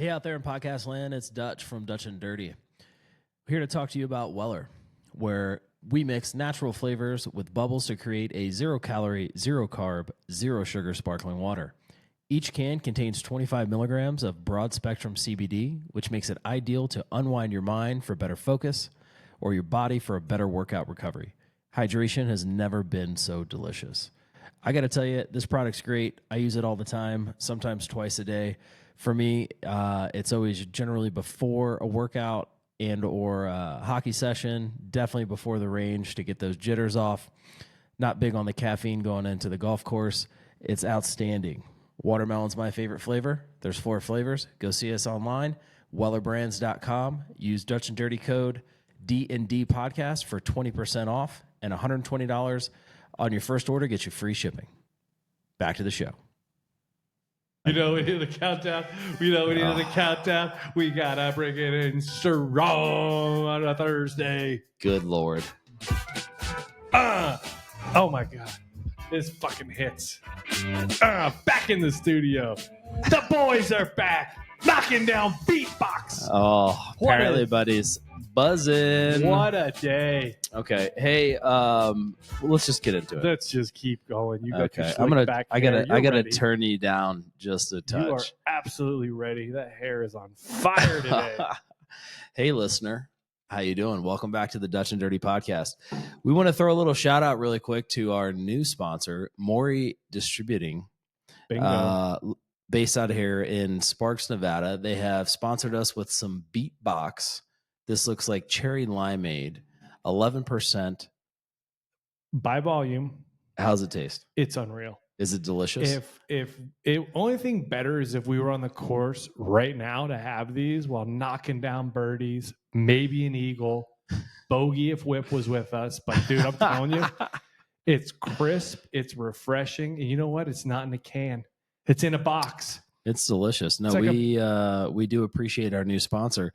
Hey, out there in podcast land, it's Dutch from Dutch and Dirty. We're here to talk to you about Weller, where we mix natural flavors with bubbles to create a zero-calorie, zero-carb, zero-sugar sparkling water. Each can contains 25 milligrams of broad-spectrum CBD, which makes it ideal to unwind your mind for better focus or your body for a better workout recovery. Hydration has never been so delicious. I got to tell you, this product's great. I use it all the time, sometimes twice a day. For me, it's always generally before a workout and or a hockey session, definitely before the range to get those jitters off. Not big on the caffeine going into the golf course. It's outstanding. Watermelon's my favorite flavor. There's 4 flavors. Go see us online, wellerbrands.com. Use Dutch and Dirty code DNDPODCAST for 20% off, and $120 on your first order gets you free shipping. Back to the show. We need the countdown. We need the countdown. We gotta bring it in strong on a Thursday. Good Lord. Oh my God. This fucking hits. Back in the studio. The boys are back. Knocking down beatbox. Oh, apparently, buddies. Buzzing. What a day. Okay. Hey, let's just get into it. Let's just keep going. You got okay. back I there. gotta turn you down just a touch. You are absolutely ready. That hair is on fire today. Hey, listener. How you doing? Welcome back to the Dutch and Dirty podcast. We want to throw a little shout out really quick to our new sponsor, Maury Distributing. Bingo. Based out here in Sparks, Nevada. They have sponsored us with some Beatbox. This looks like cherry limeade, 11%. By volume. How's it taste? It's unreal. Is it delicious? If only thing better is if we were on the course right now to have these while knocking down birdies, maybe an eagle, bogey if Whip was with us. But dude, I'm telling you, it's crisp, it's refreshing, and you know what? It's not in a can. It's in a box. It's delicious. No, like we do appreciate our new sponsor,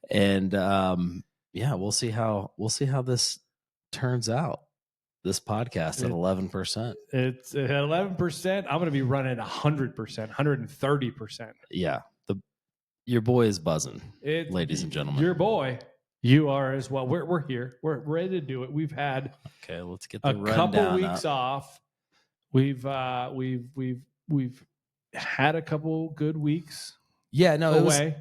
and yeah, we'll see how this turns out. This podcast at 11%. It's at 11%. I'm going to be running 100%, 130%. Yeah, your boy is buzzing, ladies and gentlemen. Your boy, you are as well. We're here. We're ready to do it. We've had let's get the a couple weeks up. off. We've had a couple good weeks. Yeah, no, away.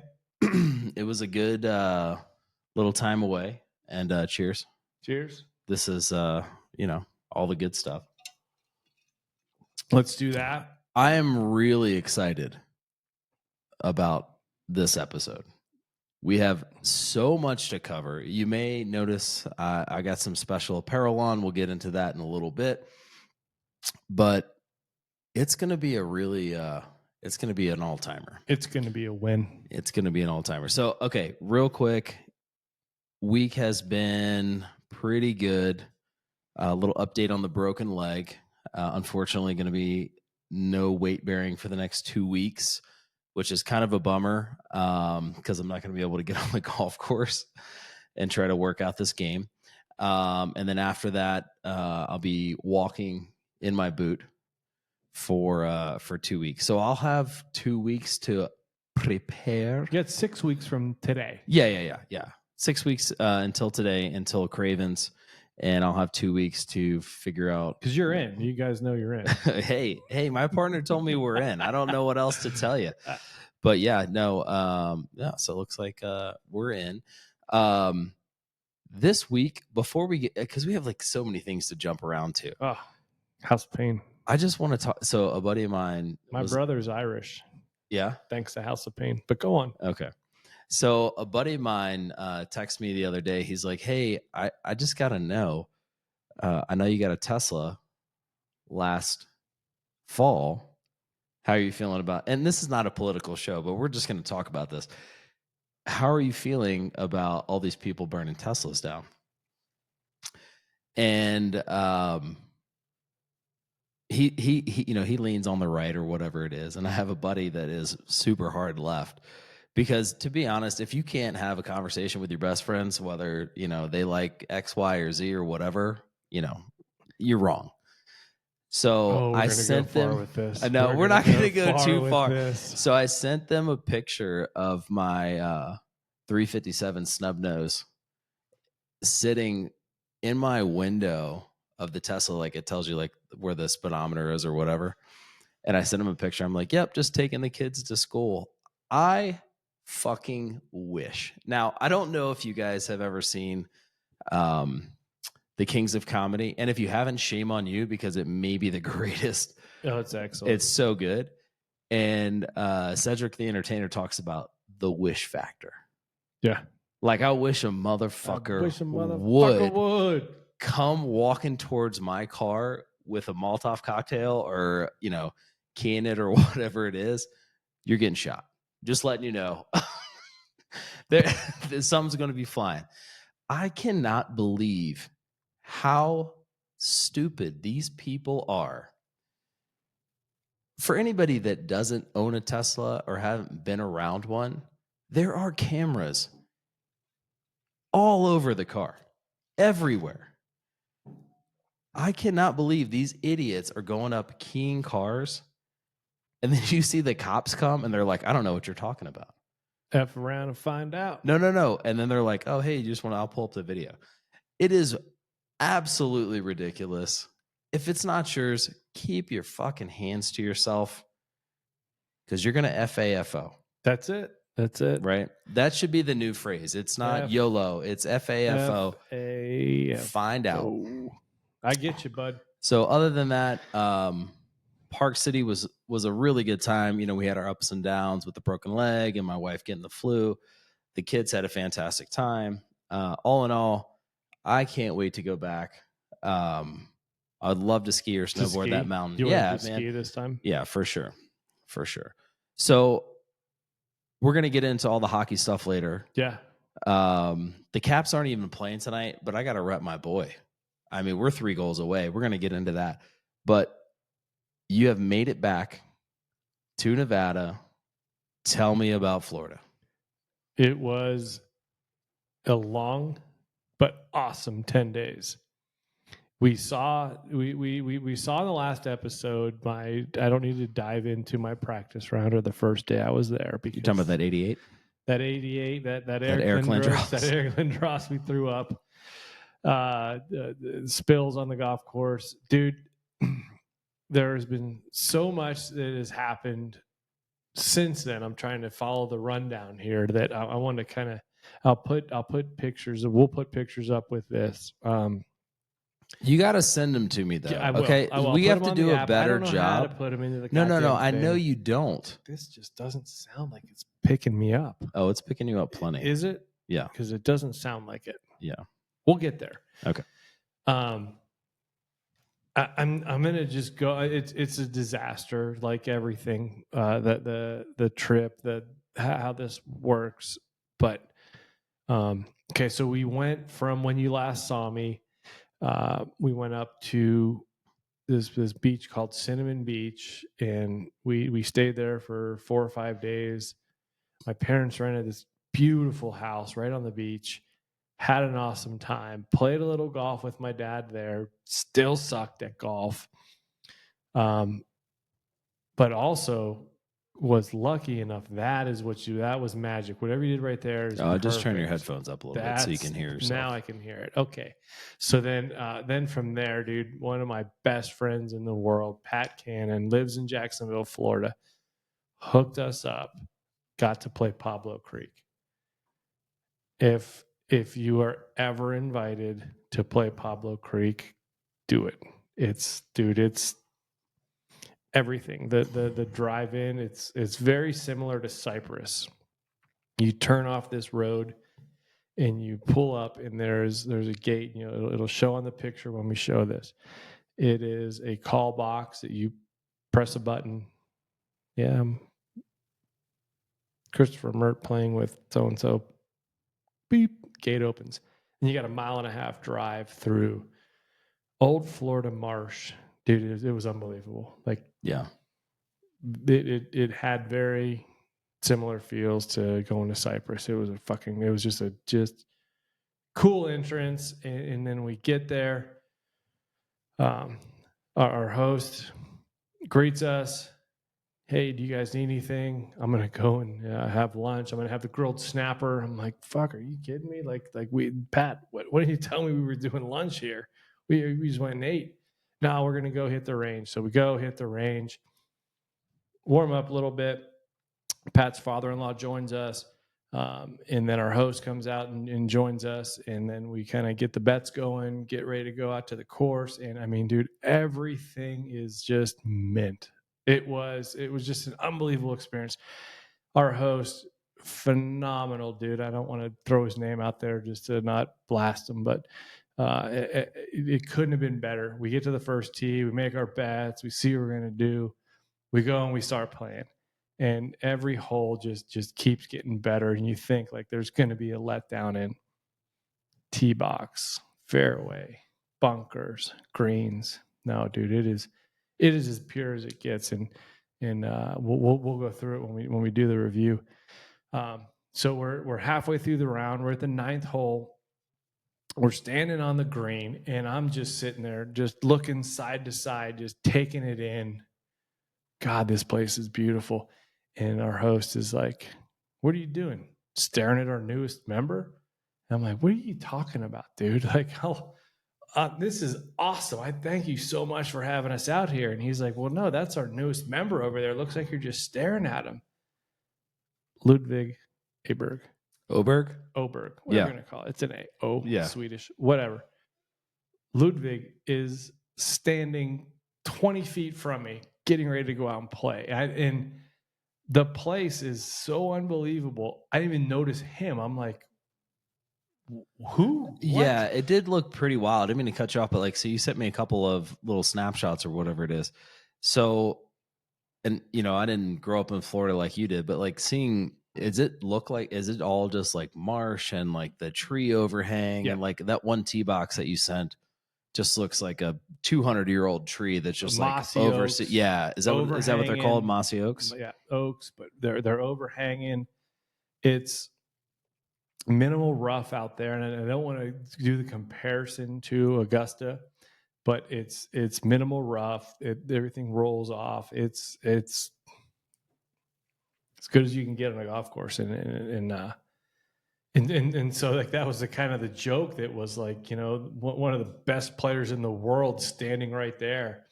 It was a good little time away. And cheers. Cheers. This is all the good stuff. Let's do that. I am really excited about this episode. We have so much to cover. You may notice I got some special apparel on. We'll get into that in a little bit. But it's going to be it's going to be an all-timer. It's going to be a win. It's going to be an all-timer. So, okay, real quick. Week has been pretty good. A little update on the broken leg. Unfortunately, going to be no weight bearing for the next 2 weeks, which is kind of a bummer because I'm not going to be able to get on the golf course and try to work out this game. And then after that, I'll be walking in my boot for 2 weeks. So I'll have 2 weeks to prepare. You got 6 weeks from today. Yeah. 6 weeks until today, until Cravens. And I'll have 2 weeks to figure out. Because you're in. You guys know you're in. Hey, my partner told me we're in. I don't know what else to tell you. But yeah, no. So it looks like we're in. This week, before we get, because we have like so many things to jump around to. Oh, House of Pain. I just want to talk. So a buddy of mine. My brother's Irish. Yeah. Thanks to House of Pain. But go on. Okay. So a buddy of mine texted me the other day. He's like, hey, I just got to know. I know you got a Tesla last fall. How are you feeling about, and this is not a political show, but we're just going to talk about this. How are you feeling about all these people burning Teslas down? And he leans on the right or whatever it is. And I have a buddy that is super hard left. Because to be honest, if you can't have a conversation with your best friends, whether, they like X, Y, or Z or whatever, you're wrong. So I sent them. with this. I know we're not going to go too far. So I sent them a picture of my 357 snub nose sitting in my window of the Tesla, like it tells you like where the speedometer is or whatever. And I sent him a picture. I'm like, yep, just taking the kids to school. I fucking wish. Now, I don't know if you guys have ever seen The Kings of Comedy. And if you haven't, shame on you, because it may be the greatest. Oh, it's excellent. It's so good. And Cedric the Entertainer talks about the wish factor. Yeah. Like, I wish a motherfucker, would come walking towards my car with a Molotov cocktail or, can it or whatever it is. You're getting shot. Just letting you know. Something's going to be flying. I cannot believe how stupid these people are. For anybody that doesn't own a Tesla or haven't been around one, there are cameras all over the car, everywhere. I cannot believe these idiots are going up keying cars, and then you see the cops come and they're like, I don't know what you're talking about. F around and find out. No. And then they're like, oh, hey, you just want to, I'll pull up the video. It is absolutely ridiculous. If it's not yours, keep your fucking hands to yourself, because you're going to FAFO. That's it. Right? That should be the new phrase. It's not YOLO. It's FAFO. Find out. I get you, bud. So other than that, Park City was a really good time. We had our ups and downs with the broken leg and my wife getting the flu. The kids had a fantastic time. All in all, I can't wait to go back. I'd love to ski or snowboard that mountain. You want to ski this time? Yeah, for sure. So we're going to get into all the hockey stuff later. Yeah. The Caps aren't even playing tonight, but I got to rep my boy. I mean, we're 3 goals away. We're going to get into that. But you have made it back to Nevada. Tell me about Florida. It was a long but awesome 10 days. We saw in the last episode, I don't need to dive into my practice round or the first day I was there. Because you're talking about that 88? That 88, that Eric Lindros we threw up. Spills on the golf course. Dude, there has been so much that has happened since then. I'm trying to follow the rundown here that I want to kind of, I'll put pictures, we'll put pictures up with this. You got to send them to me, though. Yeah, I will. Okay, we have to do a better job. How to put them into the no. I know you don't. This just doesn't sound like it's picking me up. Oh, it's picking you up plenty. Is it? Yeah, because it doesn't sound like it. Yeah, we'll get there. Okay. I'm gonna just go. It's a disaster, like everything. The trip, how this works. But okay, so we went from when you last saw me. We went up to this beach called Cinnamon Beach, and we stayed there for 4 or 5 days. My parents rented this beautiful house right on the beach. Had an awesome time. Played a little golf with my dad there. Still sucked at golf. But also was lucky enough. That was magic. Whatever you did right there is perfect. Just turn your headphones up a little bit so you can hear yourself. Now I can hear it. Okay. So then from there, dude, one of my best friends in the world, Pat Cannon, lives in Jacksonville, Florida, hooked us up, got to play Pablo Creek. If you are ever invited to play Pablo Creek, do it. It's everything. The drive in, it's very similar to Cypress. You turn off this road and you pull up, and there's a gate. It'll show on the picture when we show this. It is a call box that you press a button. Yeah, Christopher Mert playing with so and so. Beep. Gate opens, and you got a 1.5 mile drive through old Florida marsh. Dude, it was unbelievable. Like, yeah, it had very similar feels to going to Cypress. It was just a cool entrance, and then we get there. our host greets us. Hey, do you guys need anything? I'm going to go and have lunch. I'm going to have the grilled snapper. I'm like, fuck, are you kidding me? Pat, what did you tell me we were doing lunch here? We just went and ate. No, we're going to go hit the range. So we go hit the range, warm up a little bit. Pat's father-in-law joins us. And then our host comes out and joins us. And then we kind of get the bets going, get ready to go out to the course. And I mean, dude, everything is just mint. It was just an unbelievable experience. Our host, phenomenal dude. I don't want to throw his name out there just to not blast him, but it couldn't have been better. We get to the first tee, we make our bets, we see what we're going to do. We go and we start playing. And every hole just keeps getting better. And you think like there's going to be a letdown in tee box, fairway, bunkers, greens. No, dude, it is as pure as it gets. And we'll go through it when we do the review. So we're halfway through the round. We're at the 9th hole. We're standing on the green, and I'm just sitting there, just looking side to side, just taking it in. God, this place is beautiful. And our host is like, what are you doing? Staring at our newest member? And I'm like, what are you talking about, dude? Like, this is awesome. I thank you so much for having us out here. And he's like, well, no, that's our newest member over there. It looks like you're just staring at him. Ludwig Oberg. Oberg? Whatever you're going to call it. It's an A. Swedish, whatever. Ludwig is standing 20 feet from me, getting ready to go out and play. And the place is so unbelievable. I didn't even notice him. I'm like, who? What? Yeah, it did look pretty wild. I didn't mean to cut you off, but so you sent me a couple of little snapshots or whatever it is. So, and I didn't grow up in Florida like you did, but seeing, is it all just like marsh and like the tree overhang and like that one tee box that you sent just looks like a 200-year-old tree that's just mossy like over. oaks, yeah, is that what they're called? Mossy oaks. Yeah, oaks, but they're overhanging. It's minimal rough out there, and I don't want to do the comparison to Augusta, but it's minimal rough. Everything rolls off. It's as good as you can get on a golf course, and so like that was the kind of the joke that was like, one of the best players in the world standing right there,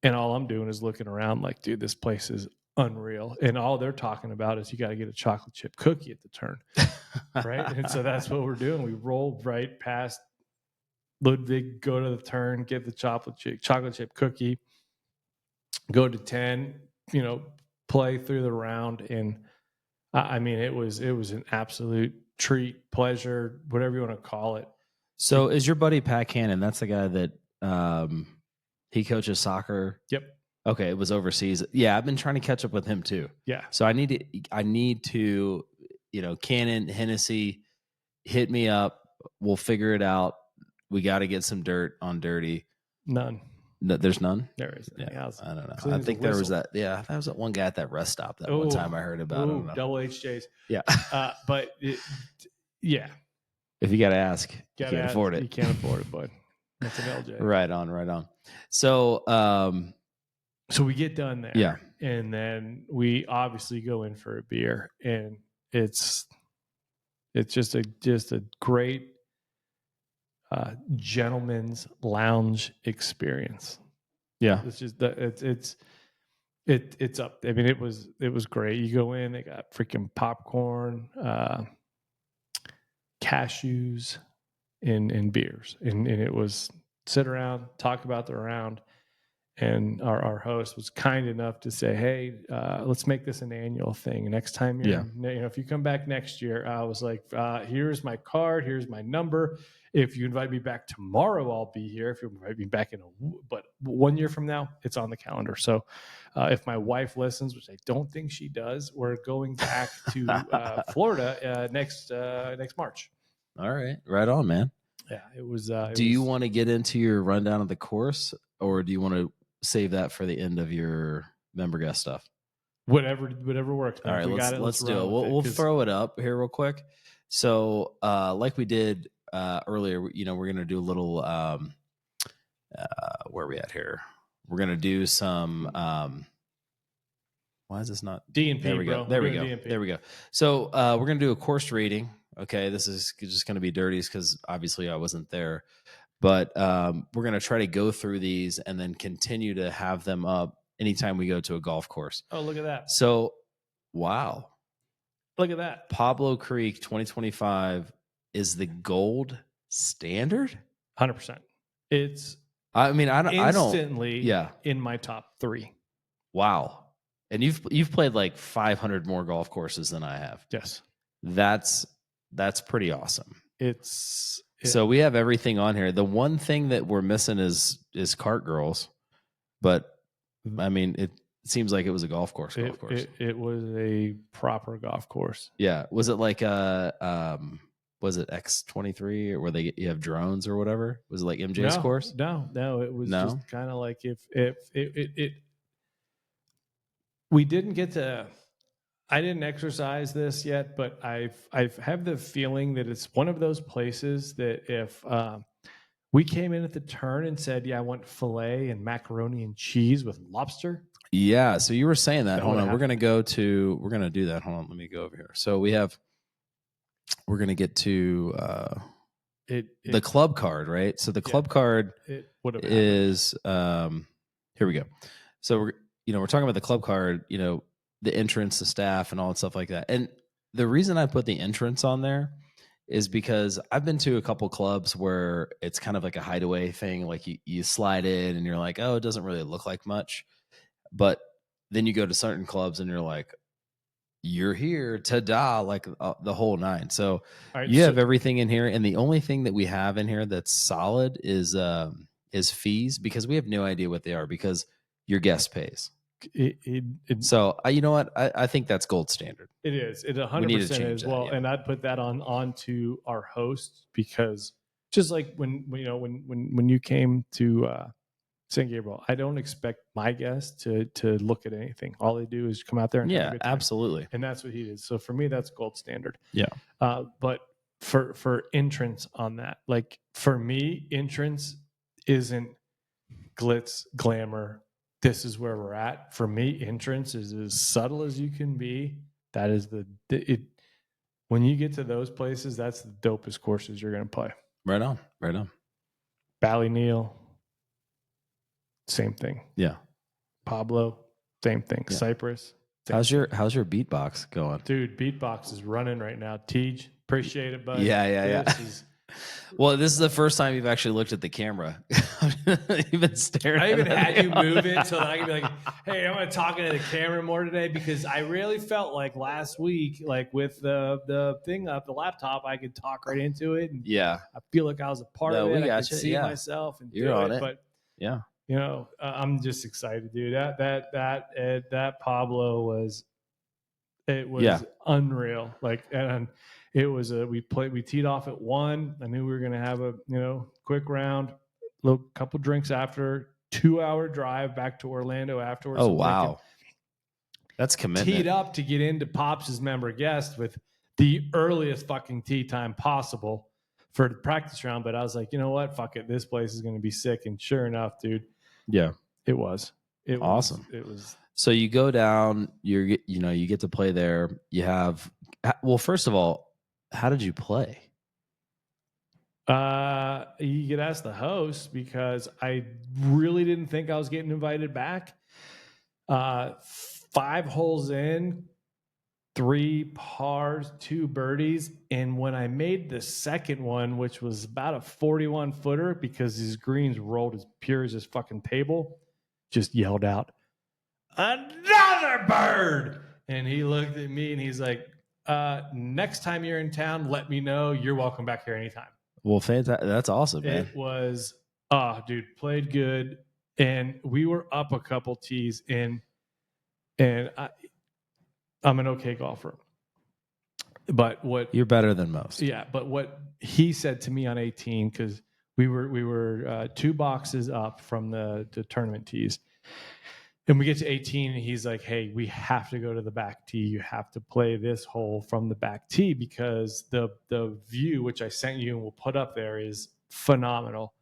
and all I'm doing is looking around like, dude, this place is unreal, and all they're talking about is you got to get a chocolate chip cookie at the turn. Right. And so that's what we're doing. We roll right past Ludwig, go to the turn, get the chocolate chip cookie, go to 10, play through the round. And I mean, it was an absolute treat, pleasure, whatever you want to call it. So is your buddy Pat Cannon? That's the guy that he coaches soccer. Yep. Okay. It was overseas. Yeah. I've been trying to catch up with him too. Yeah. So I need to, Cannon, Hennessy, hit me up. We'll figure it out. We got to get some dirt on Dirty. None. No, there's none? There is. Yeah, I don't know. I think there was that. Yeah, that was that one guy at that rest stop that one time I heard about. Double HJs. Yeah. Yeah. If you got to ask, you can't afford it. You can't afford it, bud. That's an LJ. Right on. So, so we get done there. Yeah. And then we obviously go in for a beer, and it's just a great gentleman's lounge experience. Yeah. It's just it's up. I mean, it was great. You go in, they got freaking popcorn, cashews, and beers, and it was sit around, talk about the round. And our host was kind enough to say, hey, let's make this an annual thing. Next time if you come back next year, I was like, here's my card, here's my number. If you invite me back tomorrow, I'll be here. If you invite me back but 1 year from now, it's on the calendar. So if my wife listens, which I don't think she does, we're going back to Florida next March. All right. Right on, man. Yeah, it was. Do you want to get into your rundown of the course, or do you want to save that for the end of your member guest stuff? Whatever works. Man. All right, let's do it. We'll throw it up here real quick. So, like we did earlier, we're going to do a little. Where are we at here? We're gonna do some. Why is this not? DNP, There we go. bro. There We're we go. doing DNP. There we go. So we're gonna do a course rating. Okay, this is just gonna be dirties because obviously I wasn't there, but we're gonna try to go through these and then continue to have them up anytime we go to a golf course. Oh, look at that. So, wow, Look at that. Pablo Creek 2025 is the gold standard. 100%. It's I mean, I don't. instantly Yeah. in my top 3. Wow. And you've played like 500 more golf courses than I have. Yes. That's pretty awesome. So we have everything on here. The one thing that we're missing is Cart Girls, but I mean, it seems like it was a golf course. It was a proper golf course. Yeah. Was it like was it X23 or where you have drones or whatever? Was it like MJ's course? No. It was just kind of like if we didn't get to. I didn't exercise this yet, but I've have the feeling that it's one of those places that if we came in at the turn and said, "Yeah, I want filet and macaroni and cheese with lobster." Yeah. So you were saying that. Hold on. happen. We're going to do that. Hold on. Let me go over here. So we're going to get to the club card, right? So the club card is, here we go. So we're talking about the club card, the entrance, the staff and all that stuff like that. And the reason I put the entrance on there is because I've been to a couple clubs where it's kind of like a hideaway thing. Like you slide in and you're like, oh, it doesn't really look like much. But then you go to certain clubs and you're like, you're here, ta-da, like the whole nine. So you have everything in here. And the only thing that we have in here that's solid is fees, because we have no idea what they are because your guest pays. So you know what? I think that's gold standard. It is. It 100% is. Well, and I'd put that onto our host, because just like when you came to San Gabriel, I don't expect my guests to look at anything. All they do is come out there and have a good time. Absolutely. And that's what he did. So for me, that's gold standard. Yeah. But for entrance on that, like for me, entrance isn't glitz, glamour. This is where we're at. For me, entrance is as subtle as you can be. That is when you get to those places, that's the dopest courses you're going to play. Right on. Ballyneal, same thing. Yeah. Pablo, same thing. Yeah. Cypress. How's your beatbox going? Dude, beatbox is running right now. Tej, appreciate it, buddy. Yeah. Well, this is the first time you've actually looked at the camera. You've been staring. I even had you move it so that I could be like, "Hey, I'm going to talk into the camera more today," because I really felt like last week, like with the thing up, the laptop, I could talk right into it. And yeah, I feel like I was a part of it. I could see yeah. myself and you're on it. But yeah, I'm just excited, dude. That Pablo was unreal. Like, and it was we teed off at 1. I knew we were going to have a quick round, couple drinks after, 2-hour drive back to Orlando afterwards. Oh wow, that's commitment. Teed up to get into Pops' member guest with the earliest fucking tee time possible for the practice round. But I was like, you know what, fuck it, this place is going to be sick. And sure enough, dude, it was awesome. It was. So you go down, you get to play there. You have, well, first of all, how did you play? You could ask the host, because I really didn't think I was getting invited back. 5 holes in, 3 pars, 2 birdies. And when I made the second one, which was about a 41 footer, because his greens rolled as pure as his fucking table, just yelled out, "Another bird!" And he looked at me and he's like, next time you're in town, let me know. You're welcome back here anytime. Well, fantastic. That's awesome, man. It was, dude, played good. And we were up a couple tees in, and I'm an okay golfer. But you're better than most. Yeah. But what he said to me on 18, because we were 2 boxes up from the tournament tees. And we get to 18 and he's like, "Hey, we have to go to the back tee. You have to play this hole from the back tee, because the view, which I sent you and we'll put up there, is phenomenal."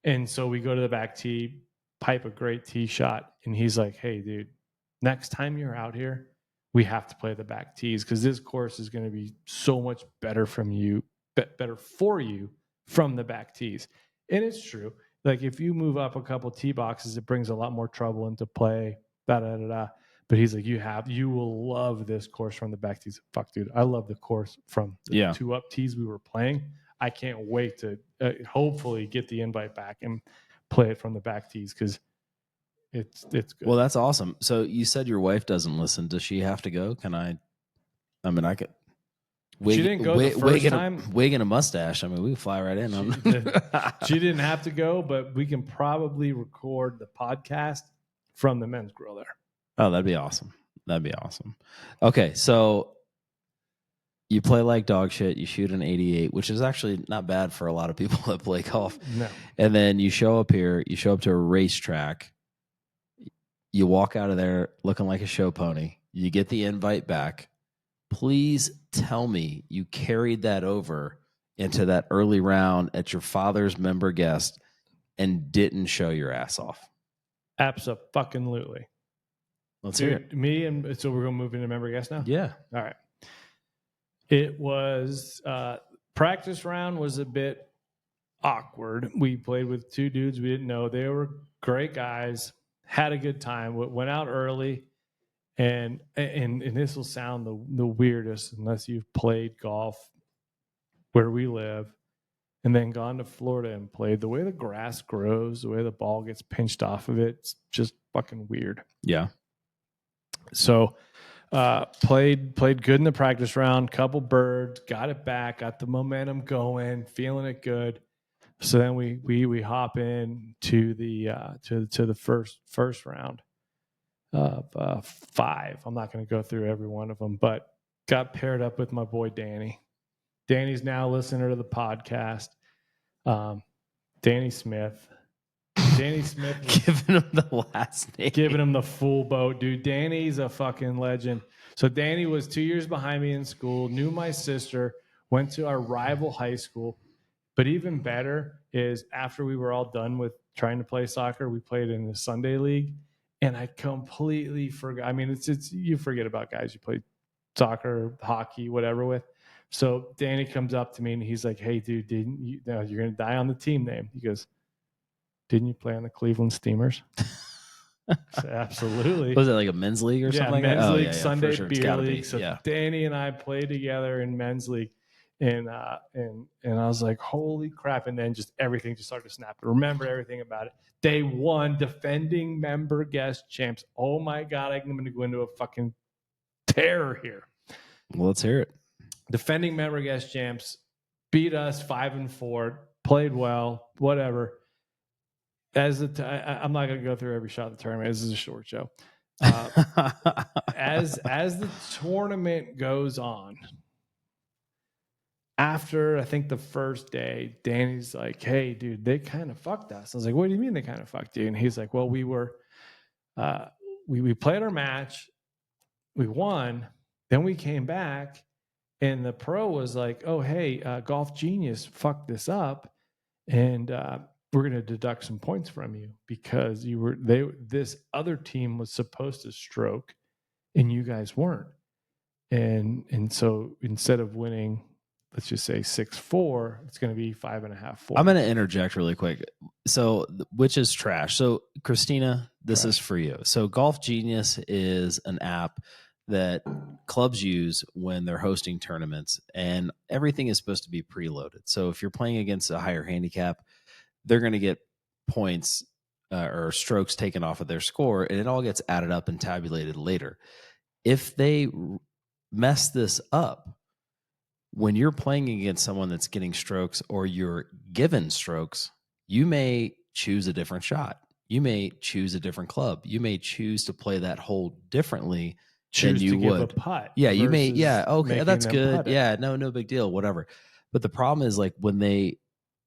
And so we go to the back tee. pipe a great tee shot. And he's like, hey, dude, next time you're out here, we have to play the back tees because this course is going to be so much better better for you from the back tees. And it's true. Like if you move up a couple tee boxes, it brings a lot more trouble into play. But he's like, you will love this course from the back tees. Fuck, dude, I love the course from the 2 up tees we were playing. I can't wait to hopefully get the invite back and play it from the back tees because it's good. Well, that's awesome. So you said your wife doesn't listen. Does she have to go? I mean, I could. She didn't go the first time. Wig and a mustache. I mean, we can fly right in. She didn't have to go, but we can probably record the podcast from the men's grill there. Oh, that'd be awesome. Okay, so you play like dog shit. You shoot an 88, which is actually not bad for a lot of people that play golf. No. And then you show up here. You show up to a racetrack. You walk out of there looking like a show pony. You get the invite back. Please tell me you carried that over into that early round at your father's member guest and didn't show your ass off. Abso-fucking-lutely. Let's hear it. So we're going to move into member guest now? Yeah. All right. It was, practice round was a bit awkward. We played with 2 dudes we didn't know. They were great guys, had a good time, went out early. And this will sound the weirdest unless you've played golf where we live and then gone to Florida and played. The way the grass grows, the way the ball gets pinched off of it, it's just fucking weird. Yeah. So played good in the practice round, couple birds, got it back, got the momentum going, feeling it good. So then we hop in to the to the first round of 5. I'm not going to go through every one of them, but got paired up with my boy Danny. Danny's now a listener to the podcast. Danny Smith. Danny Smith was giving him the last name. Giving him the full boat, dude. Danny's a fucking legend. So Danny was 2 years behind me in school, knew my sister, went to our rival high school. But even better is after we were all done with trying to play soccer, we played in the Sunday league. And I completely forgot. I mean, it's you forget about guys you play soccer, hockey, whatever with. So Danny comes up to me and he's like, "Hey, dude, didn't you? No, you're gonna die on the team name." He goes, "Didn't you play on the Cleveland Steamers?" So, absolutely. Was it like a men's league or something? Yeah, men's league, yeah, Sunday sure. beer league. So Danny and I played together in men's league, and I was like, "Holy crap!" And then just everything just started to snap. I remembered everything about it. They won, defending member guest champs. Oh my God, I'm going to go into a fucking terror here. Well, let's hear it. Defending member guest champs beat us 5-4, played well, whatever. I'm not going to go through every shot of the tournament. This is a short show. As the tournament goes on, after I think the first day, Danny's like, "Hey, dude, they kind of fucked us." I was like, "What do you mean they kind of fucked you?" And he's like, "Well, we played our match, we won, then we came back, and the pro was like, oh, hey, Golf Genius fucked this up, and we're going to deduct some points from you because this other team was supposed to stroke, and you guys weren't, and so instead of winning, let's just say 6-4, it's going to be 5.5, 4. I'm going to interject really quick. So, which is trash. So, Christina, this is for you. So, Golf Genius is an app that clubs use when they're hosting tournaments, and everything is supposed to be preloaded. So, if you're playing against a higher handicap, they're going to get points or strokes taken off of their score, and it all gets added up and tabulated later. If they mess this up, when you're playing against someone that's getting strokes or you're given strokes, you may choose a different shot. You may choose a different club. You may choose to play that hole differently than you would. Give a putt. Yeah, you may. Yeah, okay, that's good. Yeah, no big deal, whatever. But the problem is like when they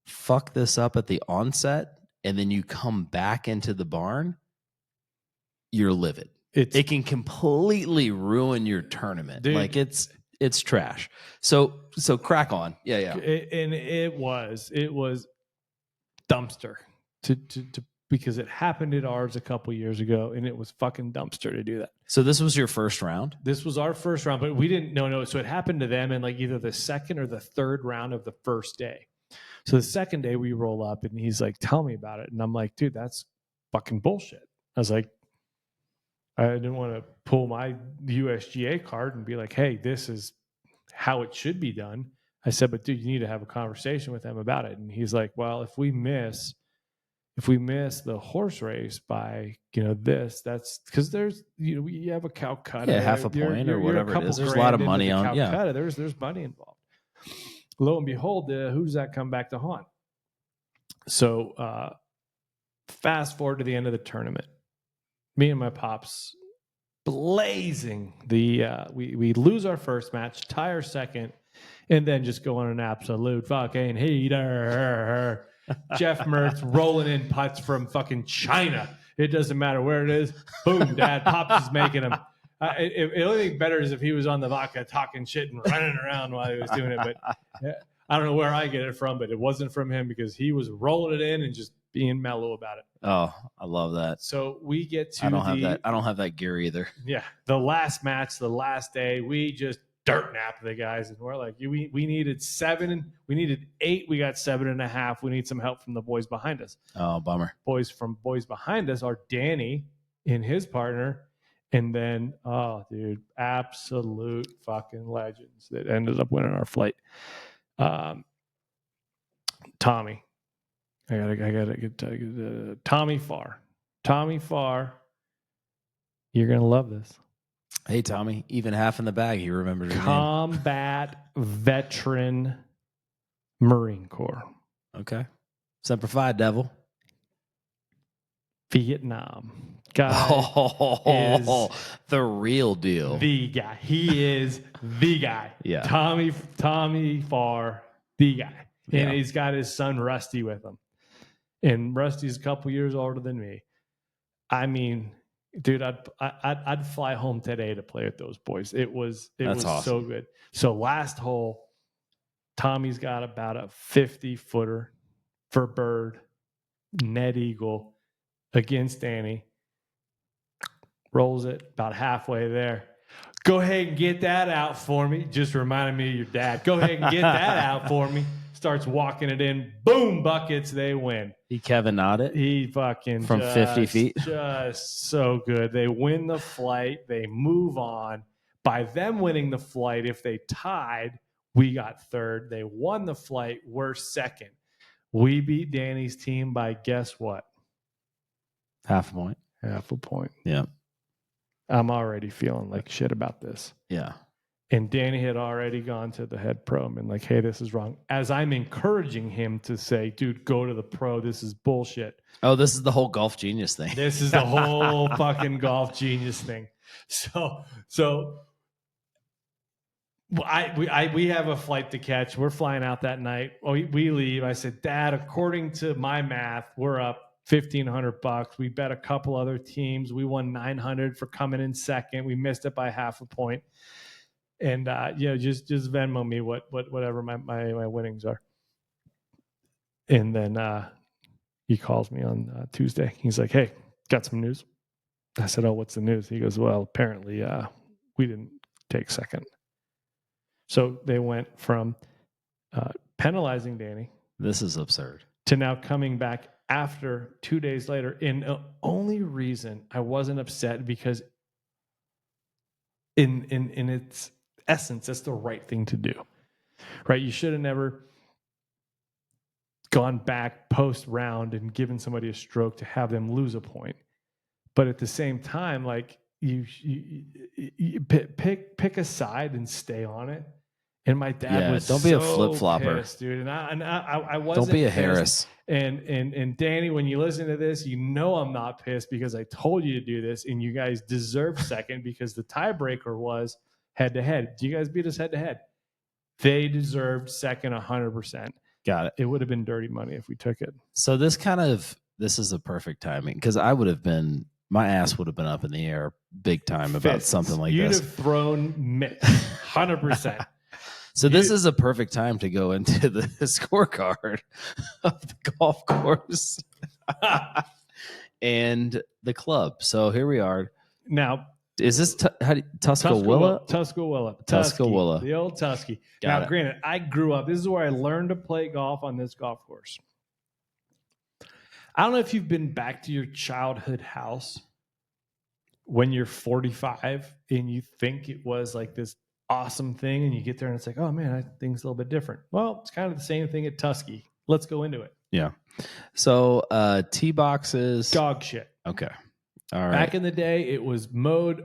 fuck this up at the onset and then you come back into the barn, you're livid. It can completely ruin your tournament. Dude, like it's trash. So crack on. Yeah. And it was dumpster to because it happened at ours a couple years ago, and it was fucking dumpster to do that. So this was your first round? This was our first round, but we didn't know. So it happened to them in like either the second or the third round of the first day. So the second day we roll up, and he's like, tell me about it. And I'm like, dude, that's fucking bullshit. I was like, I didn't want to pull my USGA card and be like, hey, this is how it should be done. I said, but dude, you need to have a conversation with them about it. And he's like, well, if we miss the horse race by, this, that's because there's, you have a Calcutta. Yeah, half a point or whatever it is. There's a lot of money on Calcutta. Yeah. There's money involved. Lo and behold, who does that come back to haunt? So fast forward to the end of the tournament. Me and my pops blazing. We lose our first match, tie our second, and then just go on an absolute fucking heater. Jeff Mertz rolling in putts from fucking China. It doesn't matter where it is. Boom, Dad. Pops is making them. The only thing better is if he was on the vodka talking shit and running around while he was doing it. But I don't know where I get it from, but it wasn't from him because he was rolling it in and just being mellow about it. Oh, I love that. So we get to I don't have that gear either. Yeah. The last match, the last day, we just dirt napped the guys, and we're like, we needed 7, we needed 8, we got 7.5. We need some help from the boys behind us. Oh, bummer. Boys behind us are Danny and his partner, and then absolute fucking legends that ended up winning our flight. Tommy. I gotta get Tommy Farr. Tommy Farr. You're gonna love this. Hey, Tommy, even half in the bag. You remember your Combat veteran Marine Corps. Okay. Semper Fi, devil. Vietnam. Guy is the real deal. The guy. He is the guy. Yeah. Tommy Farr, the guy. And he's got his son Rusty with him. And Rusty's a couple years older than me. I mean, dude, I'd fly home today to play with those boys. It was awesome. So good. So last hole, Tommy's got about a 50-footer for bird, net eagle against Danny. Rolls it about halfway there. Go ahead and get that out for me. Just reminded me of your dad. Go ahead and get that out for me. Starts walking it in. Boom, buckets. They win. He Kevin nodded. He fucking from 50 feet. Just so good. They win the flight. They move on. By them winning the flight, if they tied, we got third. They won the flight. We're second. We beat Danny's team by guess what? Half a point. Half a point. Yeah. I'm already feeling like shit about this. Yeah. And Danny had already gone to the head pro and been like, hey, this is wrong. As I'm encouraging him to say, dude, go to the pro. This is bullshit. Oh, this is the whole Golf Genius thing. This is the whole fucking Golf Genius thing. So we have a flight to catch. We're flying out that night. We leave. I said, Dad, according to my math, we're up $1,500. We bet a couple other teams. We won $900 for coming in second. We missed it by half a point. And just Venmo me whatever my winnings are. And then he calls me on Tuesday. He's like, "Hey, got some news." I said, "Oh, what's the news?" He goes, "Well, apparently we didn't take second." So they went from penalizing Danny. This is absurd. To now coming back after 2 days later. And the only reason I wasn't upset because in its essence, that's the right thing to do, right? You should have never gone back post round and given somebody a stroke to have them lose a point. But at the same time, like you pick a side and stay on it. And my dad was don't be a flip flopper, pissed, dude. And I wasn't. Don't be a pissed. Harris. And Danny, when you listen to this, you know I'm not pissed because I told you to do this, and you guys deserve second because the tiebreaker was head to head. Do you guys beat us head to head? They deserved second 100%. Got it. It would have been dirty money if we took it. So this is a perfect timing because my ass would have been up in the air big time about something like You'd this. You'd have thrown mitts, 100%. So this is a perfect time to go into the scorecard of the golf course. and the club. So here we are. Now, Is this Tuscaloosa? Tuscaloosa. The old Tusky. Got now, it. granted, I grew up. This is where I learned to play golf on this golf course. I don't know if you've been back to your childhood house when you're 45 and you think it was like this awesome thing, and you get there and it's like, oh man, I think it's a little bit different. Well, it's kind of the same thing at Tusky. Let's go into it. Yeah. So tee boxes. Dog shit. Okay. All right. Back in the day, it was mowed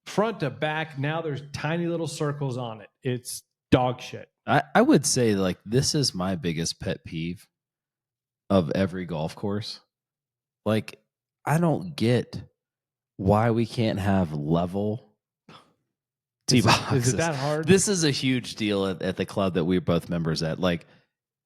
front to back. Now there's tiny little circles on it. It's dog shit. I would say like this is my biggest pet peeve of every golf course. Like, I don't get why we can't have level tee boxes. Is it that hard? This is a huge deal at the club that we're both members at. Like,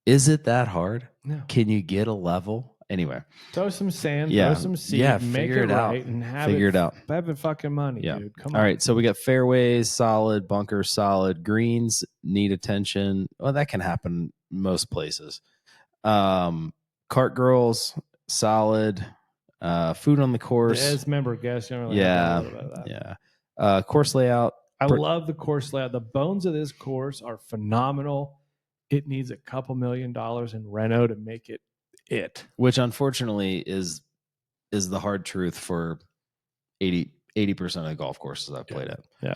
is it that hard? No. Can you get a level? Anyway. Throw some sand, Yeah. throw some seed, Yeah, make figure it it out. right, and Figure it out. Have it fucking money, Yeah. dude. Come on. All right, so we got fairways, solid, bunkers, solid, greens need attention. Well, that can happen most places. Cart girls, solid. Food on the course. As member guest, you don't really Yeah, have to worry about that. yeah. Course layout. I love the course layout. The bones of this course are phenomenal. It needs a couple $1 million in Reno to make it. Which unfortunately is the hard truth for 80% of the golf courses I've played at. Yeah.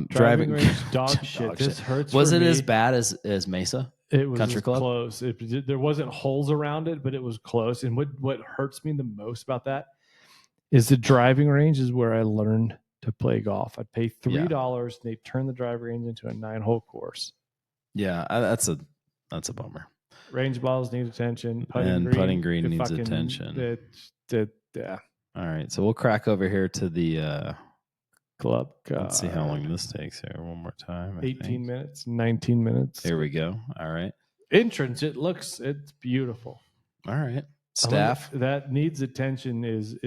Driving range, dog shit. This hurts. Was for it me. as bad as Mesa? It was Country Club? close. There wasn't holes around it, but it was close. And what hurts me the most about that is the driving range is where I learned to play golf. I'd pay $3 and they turn the driving range into a 9-hole course. Yeah, that's a bummer. Range balls need attention. Putting green needs attention. Yeah. All right, so we'll crack over here to the club. Let's see how long this takes here. One more time. 18 minutes, 19 minutes. Here we go. All right. Entrance. It's beautiful. All right. Staff. That needs attention is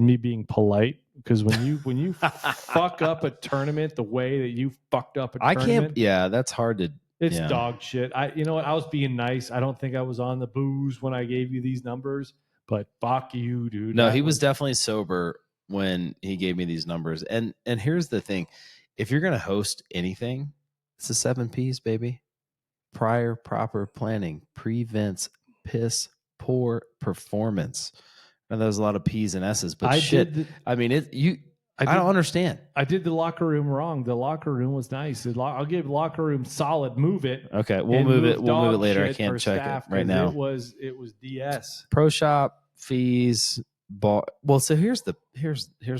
me being polite, because when you fuck up a tournament the way that you fucked up a tournament, I can't. Yeah, that's hard to. It's dog shit. You know what? I was being nice. I don't think I was on the booze when I gave you these numbers, but fuck you, dude. No, he was definitely sober when he gave me these numbers. And here's the thing: if you're gonna host anything, it's the 7 P's, baby. Prior proper planning prevents piss poor performance. And there's a lot of P's and S's, but I don't understand. I did the locker room wrong. The locker room was nice. I'll give locker room solid. Move it. Okay, we'll move it. We'll move it later. I can't check it right now. It was DS. Pro shop fees. Well, so here's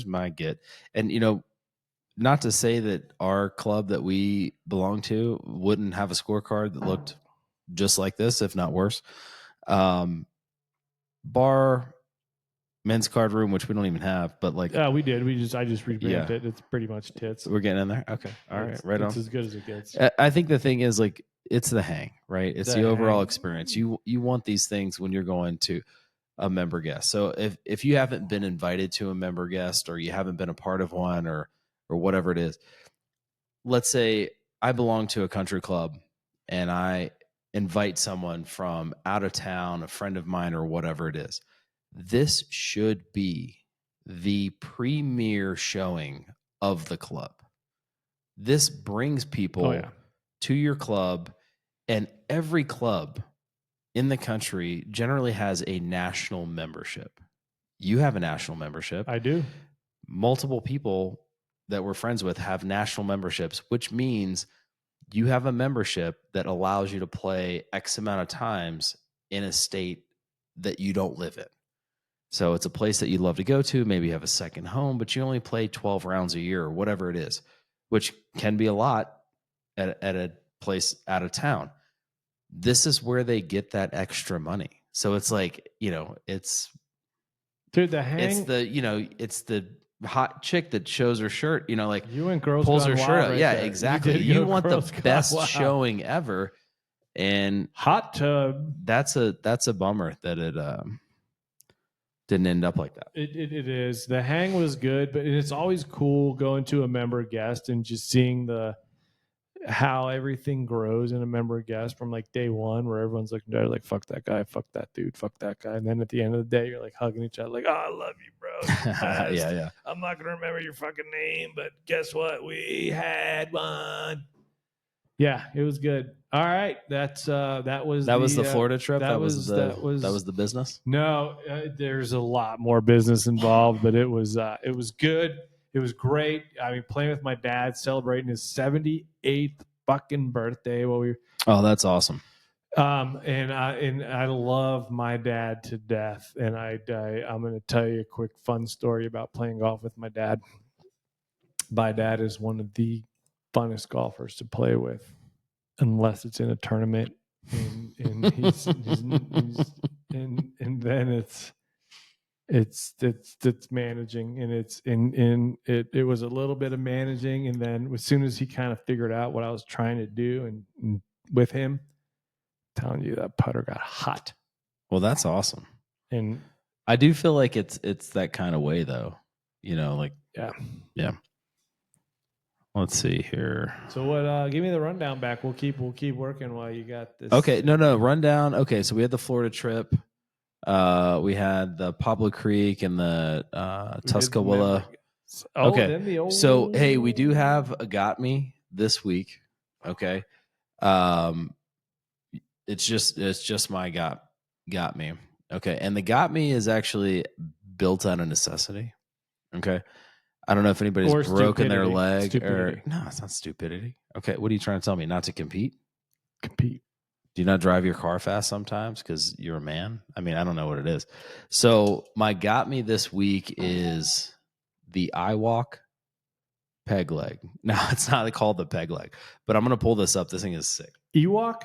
my get, and not to say that our club that we belong to wouldn't have a scorecard that looked just like this, if not worse. Bar, men's card room, which we don't even have, but like, yeah, we did. I just revamped it. It's pretty much tits. We're getting in there. Okay, all right, right on. It's as good as it gets. I think the thing is, like, it's the hang, right? It's the overall experience. You want these things when you're going to a member guest. So if you haven't been invited to a member guest, or you haven't been a part of one, or whatever it is, let's say I belong to a country club and I invite someone from out of town, a friend of mine, or whatever it is. This should be the premier showing of the club. This brings people to your club, and every club in the country generally has a national membership. You have a national membership. I do. Multiple people that we're friends with have national memberships, which means you have a membership that allows you to play X amount of times in a state that you don't live in. So it's a place that you love to go to. Maybe you have a second home, but you only play 12 rounds a year or whatever it is, which can be a lot at a place out of town. This is where they get that extra money. So it's like, it's dude, the hang. It's the hot chick that shows her shirt, like you and girls pulls her shirt out. Right yeah, there. exactly. You want the best showing ever. And hot tub. That's a bummer that it didn't end up like that. It is. The hang was good, but it's always cool going to a member guest and just seeing how everything grows in a member guest from like day one, where everyone's looking at it like, fuck that guy, fuck that dude, fuck that guy. And then at the end of the day, you're like hugging each other, like, oh, I love you, bro. You're the best. Yeah. I'm not going to remember your fucking name, but guess what? We had one. Yeah, it was good. All right. That was the Florida trip. That was the business. No, there's a lot more business involved, but it was good. It was great. I mean, playing with my dad, celebrating his 78th fucking birthday while we. Oh, that's awesome. And I love my dad to death. And I'm going to tell you a quick fun story about playing golf with my dad. My dad is one of the funnest golfers to play with, unless it's in a tournament. And then it's managing, and it was a little bit of managing, and then as soon as he kind of figured out what I was trying to do and with him, I'm telling you, that putter got hot. Well, that's awesome. And I do feel like it's that kind of way, though. Like yeah. Let's see here. So what? Give me the rundown back. We'll keep working while you got this. Okay, no rundown. Okay, so we had the Florida trip. We had the Pablo Creek and the Tuscaloosa. Okay, then the old... so hey, we do have a Got Me this week. Okay, it's just my got me. Okay, and the Got Me is actually built out of necessity. Okay. I don't know if anybody's broken their leg stupidity. No, it's not stupidity. Okay. What are you trying to tell me? Not to compete? Compete. Do you not drive your car fast sometimes because you're a man? I mean, I don't know what it is. So my Got Me this week is the iWalk peg leg. Now, it's not called the peg leg, but I'm going to pull this up. This thing is sick. Ewok?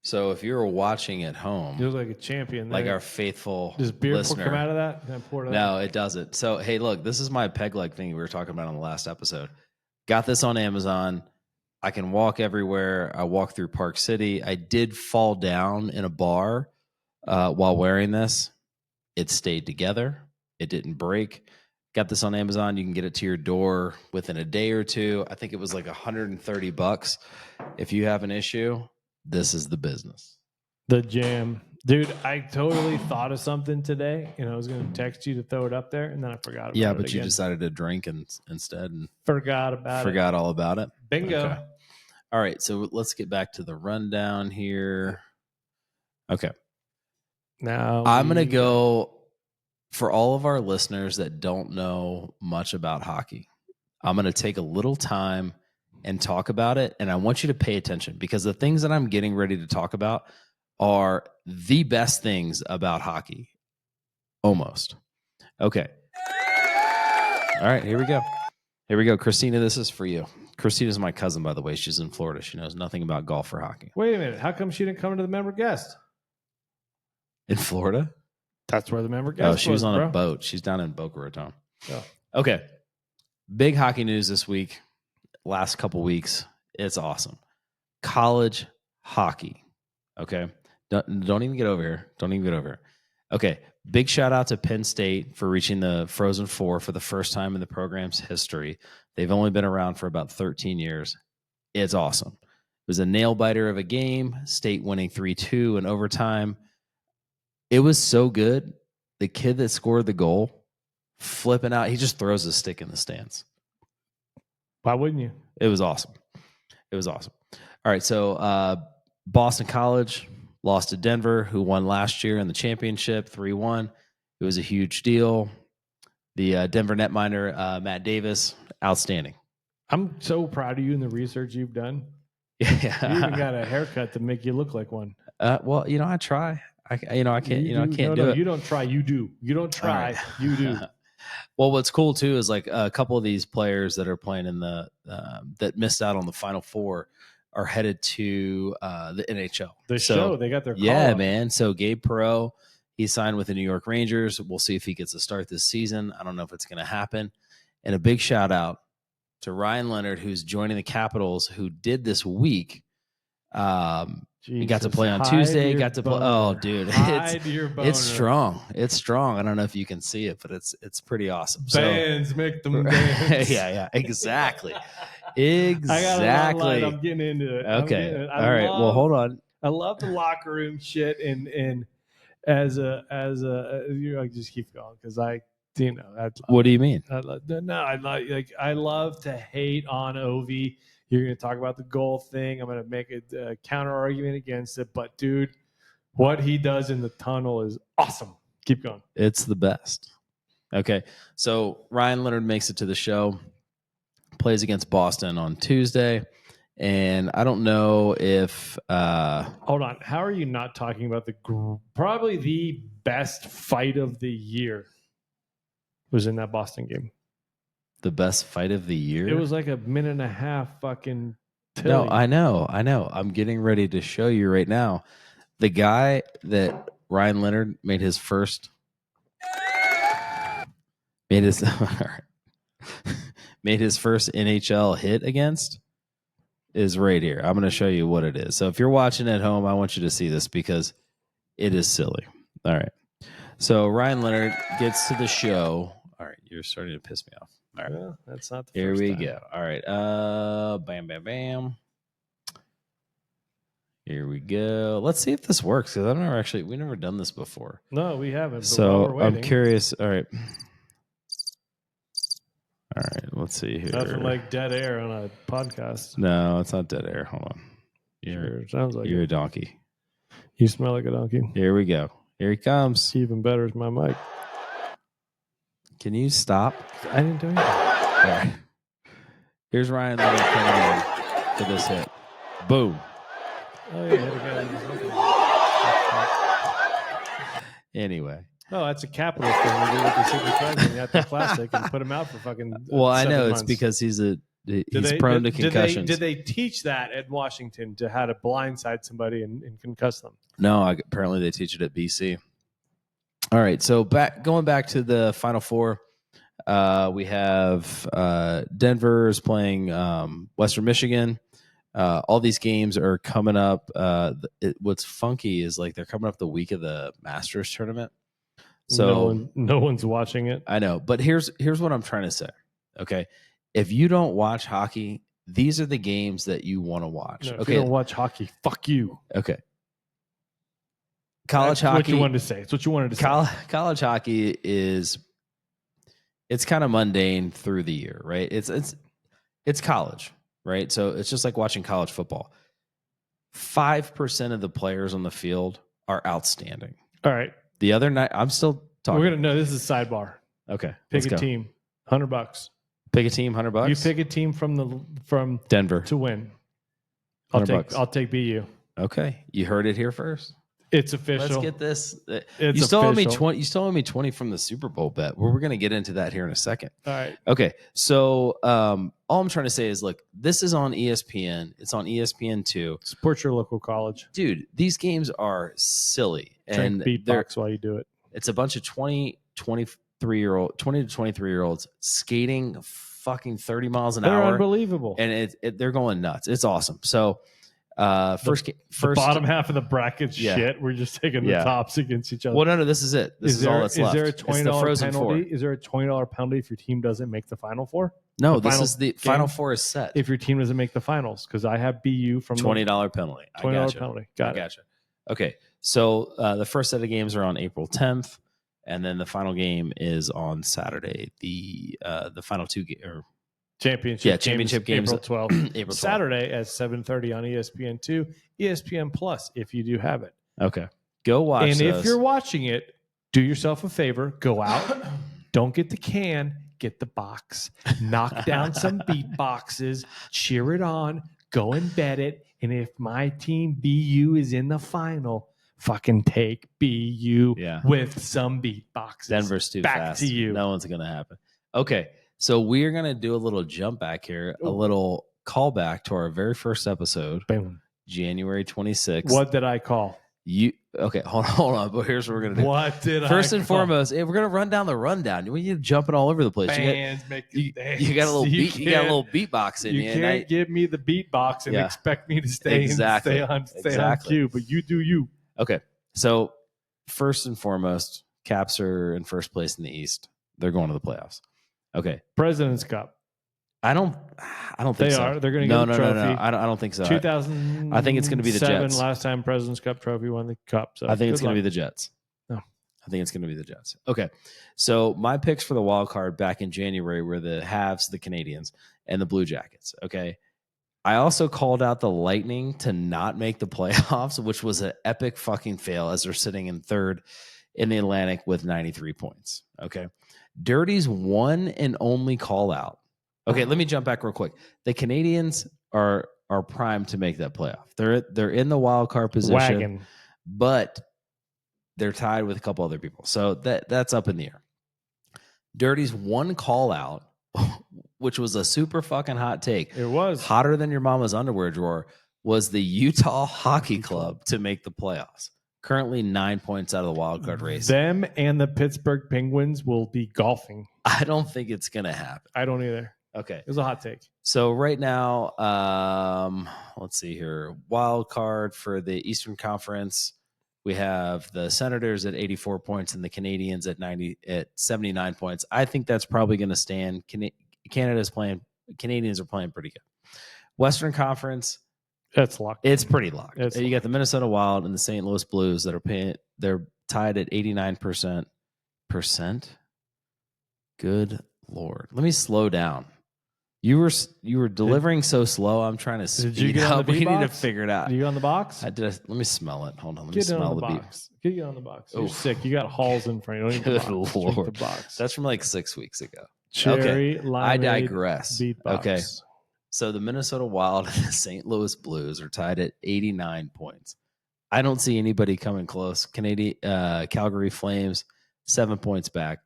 So if you're watching at home, you look like a champion. Like our faithful does beer listener. Come out of that? No, it doesn't. So hey, look, this is my peg leg thing we were talking about on the last episode. Got this on Amazon. I can walk everywhere. I walk through Park City. I did fall down in a bar while wearing this. It stayed together. It didn't break. Got this on Amazon. You can get it to your door within a day or two. I think it was like $130. If you have an issue, this is the business. The jam. Dude, I totally thought of something today, and I was going to text you to throw it up there, and then I forgot about it. Yeah, but you decided to drink instead and forgot all about it. Bingo. Okay. All right, so let's get back to the rundown here. Okay. Now I'm going to go for all of our listeners that don't know much about hockey. I'm going to take a little time and talk about it. And I want you to pay attention because the things that I'm getting ready to talk about are the best things about hockey. Almost. Okay. All right, here we go. Here we go. Christina, this is for you. Christina's my cousin, by the way. She's in Florida. She knows nothing about golf or hockey. Wait a minute. How come she didn't come to the member guest? In Florida? That's where the member guest was. Oh, she was on a boat. She's down in Boca Raton. Oh. Okay. Big hockey news this week. Last couple weeks. It's awesome. College hockey. Okay. Don't even get over here. Don't even get over here. Okay. Big shout out to Penn State for reaching the Frozen Four for the first time in the program's history. They've only been around for about 13 years. It's awesome. It was a nail biter of a game. State winning 3-2 in overtime. It was so good. The kid that scored the goal, flipping out, he just throws a stick in the stands. Why wouldn't you? It was awesome. It was awesome. All right, so Boston College lost to Denver, who won last year in the championship, 3-1. It was a huge deal. The Denver netminder, Matt Davis, outstanding. I'm so proud of you and the research you've done. Yeah. You even got a haircut to make you look like one. Well, I try. I can't. I can't do it. You don't try. You do. You don't try. Right. You do. Well, what's cool too is like a couple of these players that are playing in the that missed out on the Final Four are headed to the NHL. They got their call yeah, up. Man. So Gabe Perreault, he signed with the New York Rangers. We'll see if he gets a start this season. I don't know if it's going to happen. And a big shout out to Ryan Leonard, who's joining the Capitals, who did this week You got to Jesus, play on hide Tuesday. your Got to play. boner. Oh, dude, Hide your boner. it's strong. It's strong. I don't know if you can see it, but it's pretty awesome. Bands make them dance. Yeah, exactly. I got a lot of light. Exactly. I'm getting into it. Okay. All right. Well, hold on. I love the locker room shit, and as a I just keep going because What do you mean? I love to hate on Ovi. You're going to talk about the goal thing. I'm going to make a counter argument against it, but dude, what he does in the tunnel is awesome. Keep going. It's the best. Okay. So Ryan Leonard makes it to the show, plays against Boston on Tuesday. And I don't know if hold on. How are you not talking about probably the best fight of the year was in that Boston game? The best fight of the year? It was like a minute and a half fucking tilly. No, I know. I'm getting ready to show you right now. The guy that Ryan Leonard made his first NHL hit against is right here. I'm going to show you what it is. So if you're watching at home, I want you to see this because it is silly. All right. So Ryan Leonard gets to the show. All right. You're starting to piss me off. All right. Well, that's not the Here first we time. go. All right. Bam. Here we go. Let's see if this works because we've never done this before. No, we haven't. So I'm curious. All right. All right. Let's see here. Nothing like dead air on a podcast. No, it's not dead air. Hold on. Sounds like You're a donkey. You smell like a donkey. Here we go. Here he comes. Even better is my mic. Can you stop? I didn't do anything. All right. Here's Ryan Leonard coming in for this hit. Boom. Oh, yeah. Anyway. Oh, that's a capital thing we do with the Secret President at the Classic and put him out for fucking. Well, I 7 know months. it's because he's prone to concussions. Did they teach that at Washington to how to blindside somebody and concuss them? No, apparently they teach it at BC. All right, so going back to the Final Four, we have Denver is playing Western Michigan. All these games are coming up. What's funky is like they're coming up the week of the Masters tournament. So no one's watching it. I know, but here's what I'm trying to say. Okay, if you don't watch hockey, these are the games that you want to watch. No, if okay, you don't watch hockey, fuck you. Okay. College hockey. What you wanted to say. It's what you wanted to say. College hockey it's kind of mundane through the year, right? It's college, right? So it's just like watching college football. 5% of the players on the field are outstanding. All right. The other night, I'm still talking. We're gonna know this is a sidebar. Okay. Pick a team. $100. Pick a team, $100. You pick a team from Denver to win. $100. I'll take BU. Okay. You heard it here first. It's official. Let's get this. You still owe me 20. You still owe me 20 from the Super Bowl bet. We're going to get into that here in a second. All right. Okay. So all I'm trying to say is, look, this is on ESPN. It's on ESPN2. Support your local college, dude. These games are silly, and beatbox while you do it. It's a bunch of 20 to 23 year olds skating fucking 30 miles an hour. They're unbelievable, and they're going nuts. It's awesome. So. First, the bottom half of the bracket shit. We're just taking the tops against each other. Well, no, this is it. This is all that's left. Is there a $20 penalty? Is there a $20 penalty if your team doesn't make the Final Four? No, this is the Final Four is set. If your team doesn't make the finals, because I have BU from $20 penalty. $20 penalty. Got it. Gotcha. Okay, so the first set of games are on April 10th, and then the final game is on Saturday. The final two championship games April 12th. April 12th. Saturday at 7:30 on ESPN2, ESPN Plus if you do have it. Okay. Go watch And if you're watching it, do yourself a favor, go out, don't get the can, get the box. Knock down some beatboxes, cheer it on, go and bet it, and if my team BU is in the final, fucking take BU with some beatboxes. Denver's too fast. Back to you. No one's going to happen. Okay. So we're going to do a little jump back here, a little callback to our very first episode, Boom. January 26th. What did I call? Okay, hold on. But here's what we're gonna do. What did First I and call? foremost, we're gonna run down the rundown. We need jumping all over the place. Bands make You dance. got a little you got a little beatbox in you. You can't give me the beatbox and Yeah. expect me to stay Exactly. on Exactly. cue. But you do you. Okay, so first and foremost, Caps are in first place in the East. They're going to the playoffs. Okay, President's Cup. I don't think They so. are. They're going to No, get the no, trophy. no, no. I don't think so. 2007, I think it's going to be the Jets. Last time President's Cup trophy won the cup. So I think it's good going to be luck. the Jets. No. I think it's going to be the Jets. Okay, so my picks for the wild card back in January were the Habs, the Canadians, and the Blue Jackets. Okay, I also called out the Lightning to not make the playoffs, which was an epic fucking fail as they're sitting in third in the Atlantic with 93 points. Okay, Dirty's one and only call out. Okay, let me jump back real quick. The Canadians are primed to make that playoff. They're in the wild card position, Wagon. but they're tied with a couple other people. So that's up in the air. Dirty's one call out, which was a super fucking hot take. It was hotter than your mama's underwear drawer, was the Utah Hockey Club to make the playoffs. Currently 9 points out of the wild card race. Them and the Pittsburgh Penguins will be golfing. I don't think it's going to happen. I don't either. Okay. It was a hot take. So right now, let's see here. Wild card for the Eastern Conference. We have the Senators at 84 points and the Canadians at 79 points. I think that's probably going to stand. Canadians are playing pretty good. Western Conference, That's locked. it's pretty locked. It's You got the Minnesota Wild and the St. Louis Blues that are paying. They're tied at 89%. Good Lord. Let me slow down. You were delivering so slow. I'm trying to speed Did you get up. on the We need to beatbox? figure it out. Are you on the box? Let me smell it. Hold on. Let me Get on smell the the beat. box. Get on the box. You're Oof. sick. You got halls in front. You don't need the Good box. Drink Lord. the box. That's from like 6 weeks ago. Cherry I limeade digress. beatbox. Okay. So the Minnesota Wild and the St. Louis Blues are tied at 89 points. I don't see anybody coming close. Calgary Flames, 7 points back.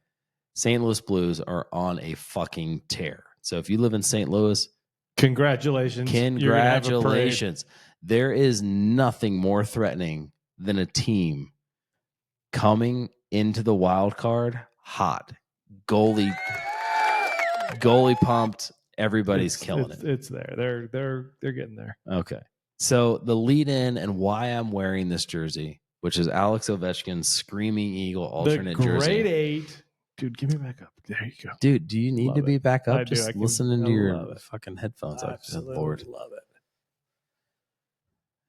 St. Louis Blues are on a fucking tear. So if you live in St. Louis, Congratulations. You're gonna have a parade. congratulations. There is nothing more threatening than a team coming into the wild card hot. Goalie pumped. Everybody's killing it. It's there. They're getting there. Okay. So the lead in and why I'm wearing this jersey, which is Alex Ovechkin's Screaming Eagle alternate the jersey. grade 8. Dude, give me back up. There you go. Dude, do you need Love to be it. back up? I do. Just I can- listening to I your love it. fucking headphones. Good Absolutely Lord. love it.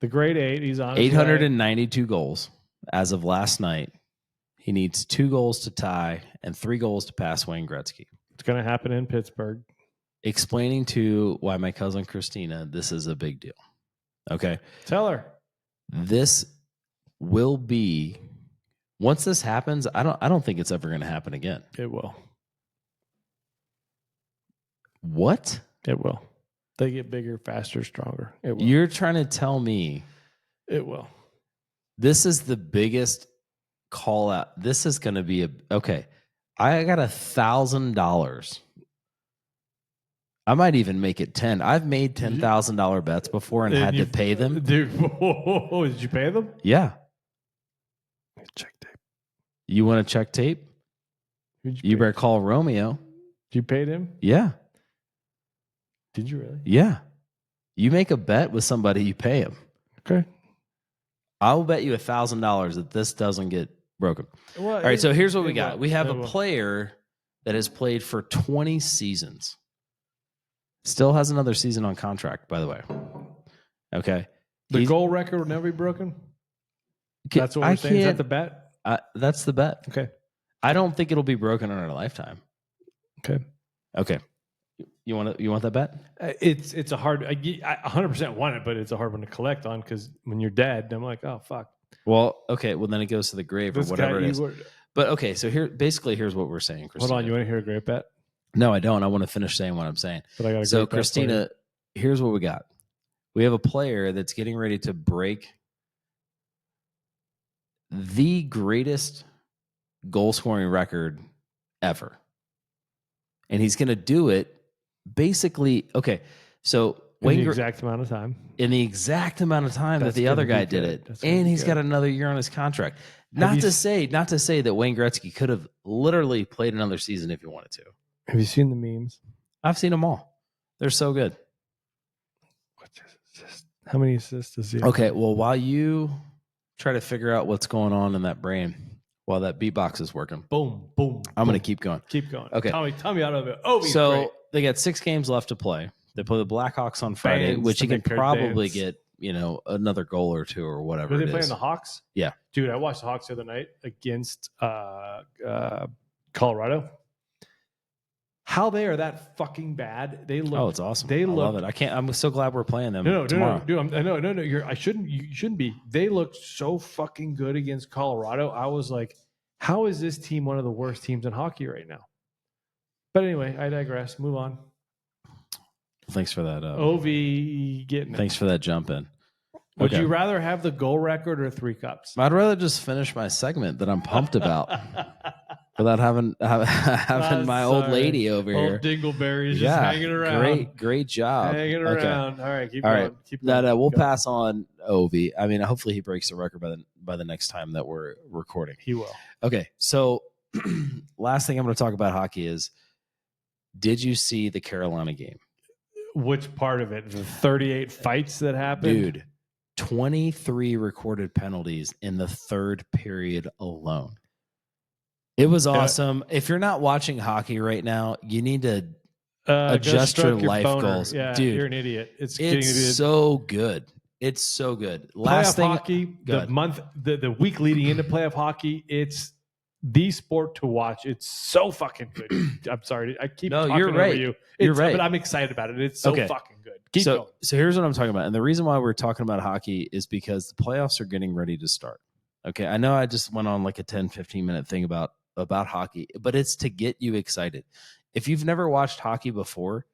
The grade 8. He's on his way. 892 goals as of last night. He needs 2 goals to tie and 3 goals to pass Wayne Gretzky. It's going to happen in Pittsburgh. Explaining to why my cousin Christina, this is a big deal. Okay. Tell her. This will be, once this happens, I don't think it's ever going to happen again. It will. What? It will. They get bigger, faster, stronger. It will. You're trying to tell me It will. this is the biggest call out. This is going to be okay. I got $1,000. I might even make it 10. I've made $10,000 bets before and had to pay them. Dude, did you pay them? Yeah. Check tape. You want to check tape? You better call Romeo. You paid him? Yeah. Did you really? Yeah. You make a bet with somebody, you pay him. Okay. I will bet you $1,000 that this doesn't get broken. Well, All right, so here's what we got. will. We have It a will. player that has played for 20 seasons. Still has another season on contract, by the way. Okay. The goal record will never be broken? That's what we're saying? Is that the bet? That's the bet. Okay. I don't think it'll be broken in our lifetime. Okay. Okay. You want that bet? It's a hard. I 100% want it, but it's a hard one to collect on because when you're dead, I'm like, oh fuck. Well, okay. Well, then it goes to the grave or whatever it is. But okay, so here's what we're saying, Christina. Hold on, you want to hear a great bet? No, I don't. I want to finish saying what I'm saying. But I got a So, great bet for Christina, you. here's what we got. We have a player that's getting ready to break the greatest goal scoring record ever. And he's going to do it basically. Okay. So in the exact amount of time. In the exact amount of time That's that the other gonna guy be did good. it. That's gonna And be he's good. got another year on his contract. Not to say that Wayne Gretzky could have literally played another season if he wanted to. Have you seen the memes? I've seen them all. They're so good. How many assists does he have? Okay, well, while you try to figure out what's going on in that brain, while that beatbox is working, Boom, boom. I'm going to keep going. Keep going. Okay. Tell me out of it. Oh, so they got 6 games left to play. They play the Blackhawks on Friday, which you can probably get, another goal or two or whatever. Are they playing the Hawks? Yeah. Dude, I watched the Hawks the other night against Colorado. How they are that fucking bad? They look. Oh, it's awesome. I love it. I'm so glad we're playing them tomorrow. No, dude. No. You shouldn't be. They looked so fucking good against Colorado. I was like, how is this team one of the worst teams in hockey right now? But anyway, I digress. Move on. Thanks for that. OV getting it. Thanks for that jump in. Would you rather have the goal record or 3 cups? I'd rather just finish my segment that I'm pumped about without having my old lady over here. Old Dingleberry's just hanging around. Great job. Hanging around. All right, keep All going. right. Keep going. No, we'll pass on Ovi. I mean, hopefully he breaks the record by the next time that we're recording. He will. Okay, so last thing I'm going to talk about hockey is, did you see the Carolina game? Which part of it? The 38 fights that happened? Dude, 23 recorded penalties in the 3rd period alone. It was awesome. If you're not watching hockey right now, you need to adjust your life goals. Yeah, dude, you're an idiot. It's so good. It's so good. Last thing, hockey, the week leading into playoff hockey, it's the sport to watch. It's so fucking good. I'm sorry. I keep talking over you. You're right. But I'm excited about it. It's so fucking good. Keep going. So here's what I'm talking about. And the reason why we're talking about hockey is because the playoffs are getting ready to start. Okay. I know I just went on like a 10, 15 minute thing about hockey, but it's to get you excited. If you've never watched hockey before,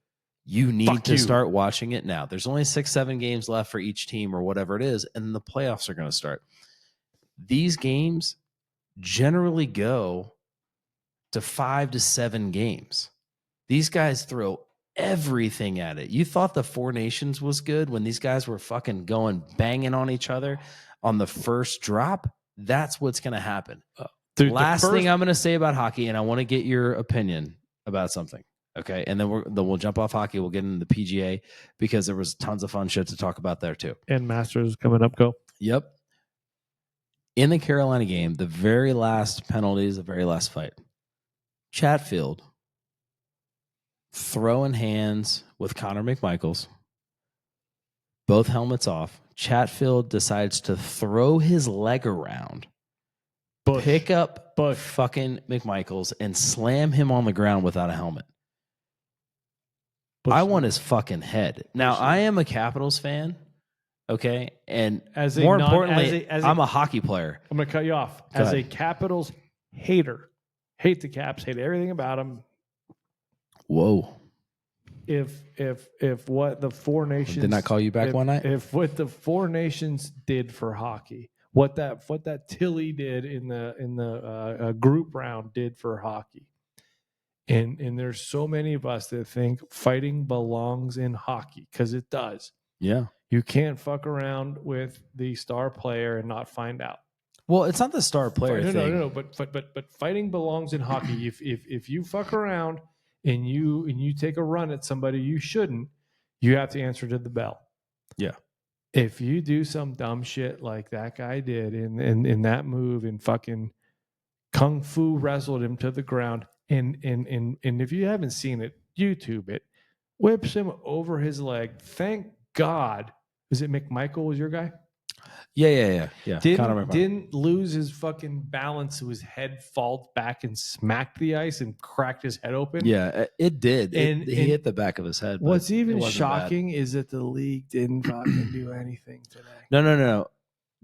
you need to start watching it now. There's only 6-7 games left for each team or whatever it is, and the playoffs are going to start. These games generally go to 5 to 7 games. These guys throw everything at it. You thought the Four Nations was good when these guys were fucking banging on each other on the first drop? That's what's going to happen. Dude, last thing I'm going to say about hockey, and I want to get your opinion about something. Okay. And then we'll jump off hockey. We'll get into the PGA because there was tons of fun shit to talk about there too. And Masters coming up. Go. Yep. In the Carolina game, the very last penalties, the very last fight, Chatfield throwing hands with Connor McMichaels, both helmets off. Chatfield decides to throw his leg around, pick up fucking McMichaels, and slam him on the ground without a helmet. I want his fucking head. Now, I am a Capitals fan, okay? And more importantly, I'm a hockey player. I'm going to cut you off. As a Capitals hater, hate the Caps, hate everything about them. Whoa. If what the Four Nations did not call you back one night? If what the Four Nations did for hockey, what that Tilly did in the group round did for hockey, and there's so many of us that think fighting belongs in hockey because it does. Yeah, you can't fuck around with the star player and not find out. Well, it's not the star player thing. No. But fighting belongs in hockey. If you fuck around and you take a run at somebody you shouldn't, you have to answer to the bell. Yeah. If you do some dumb shit like that guy did in that move and fucking kung fu wrestled him to the ground, and if you haven't seen it, YouTube it, whips him over his leg. Thank God. Is it McMichael was your guy? Yeah. Didn't lose his fucking balance, so his head falls back and smacked the ice and cracked his head open. Yeah, it did. He hit the back of his head. What's even shocking is that the league didn't fucking do anything today. No.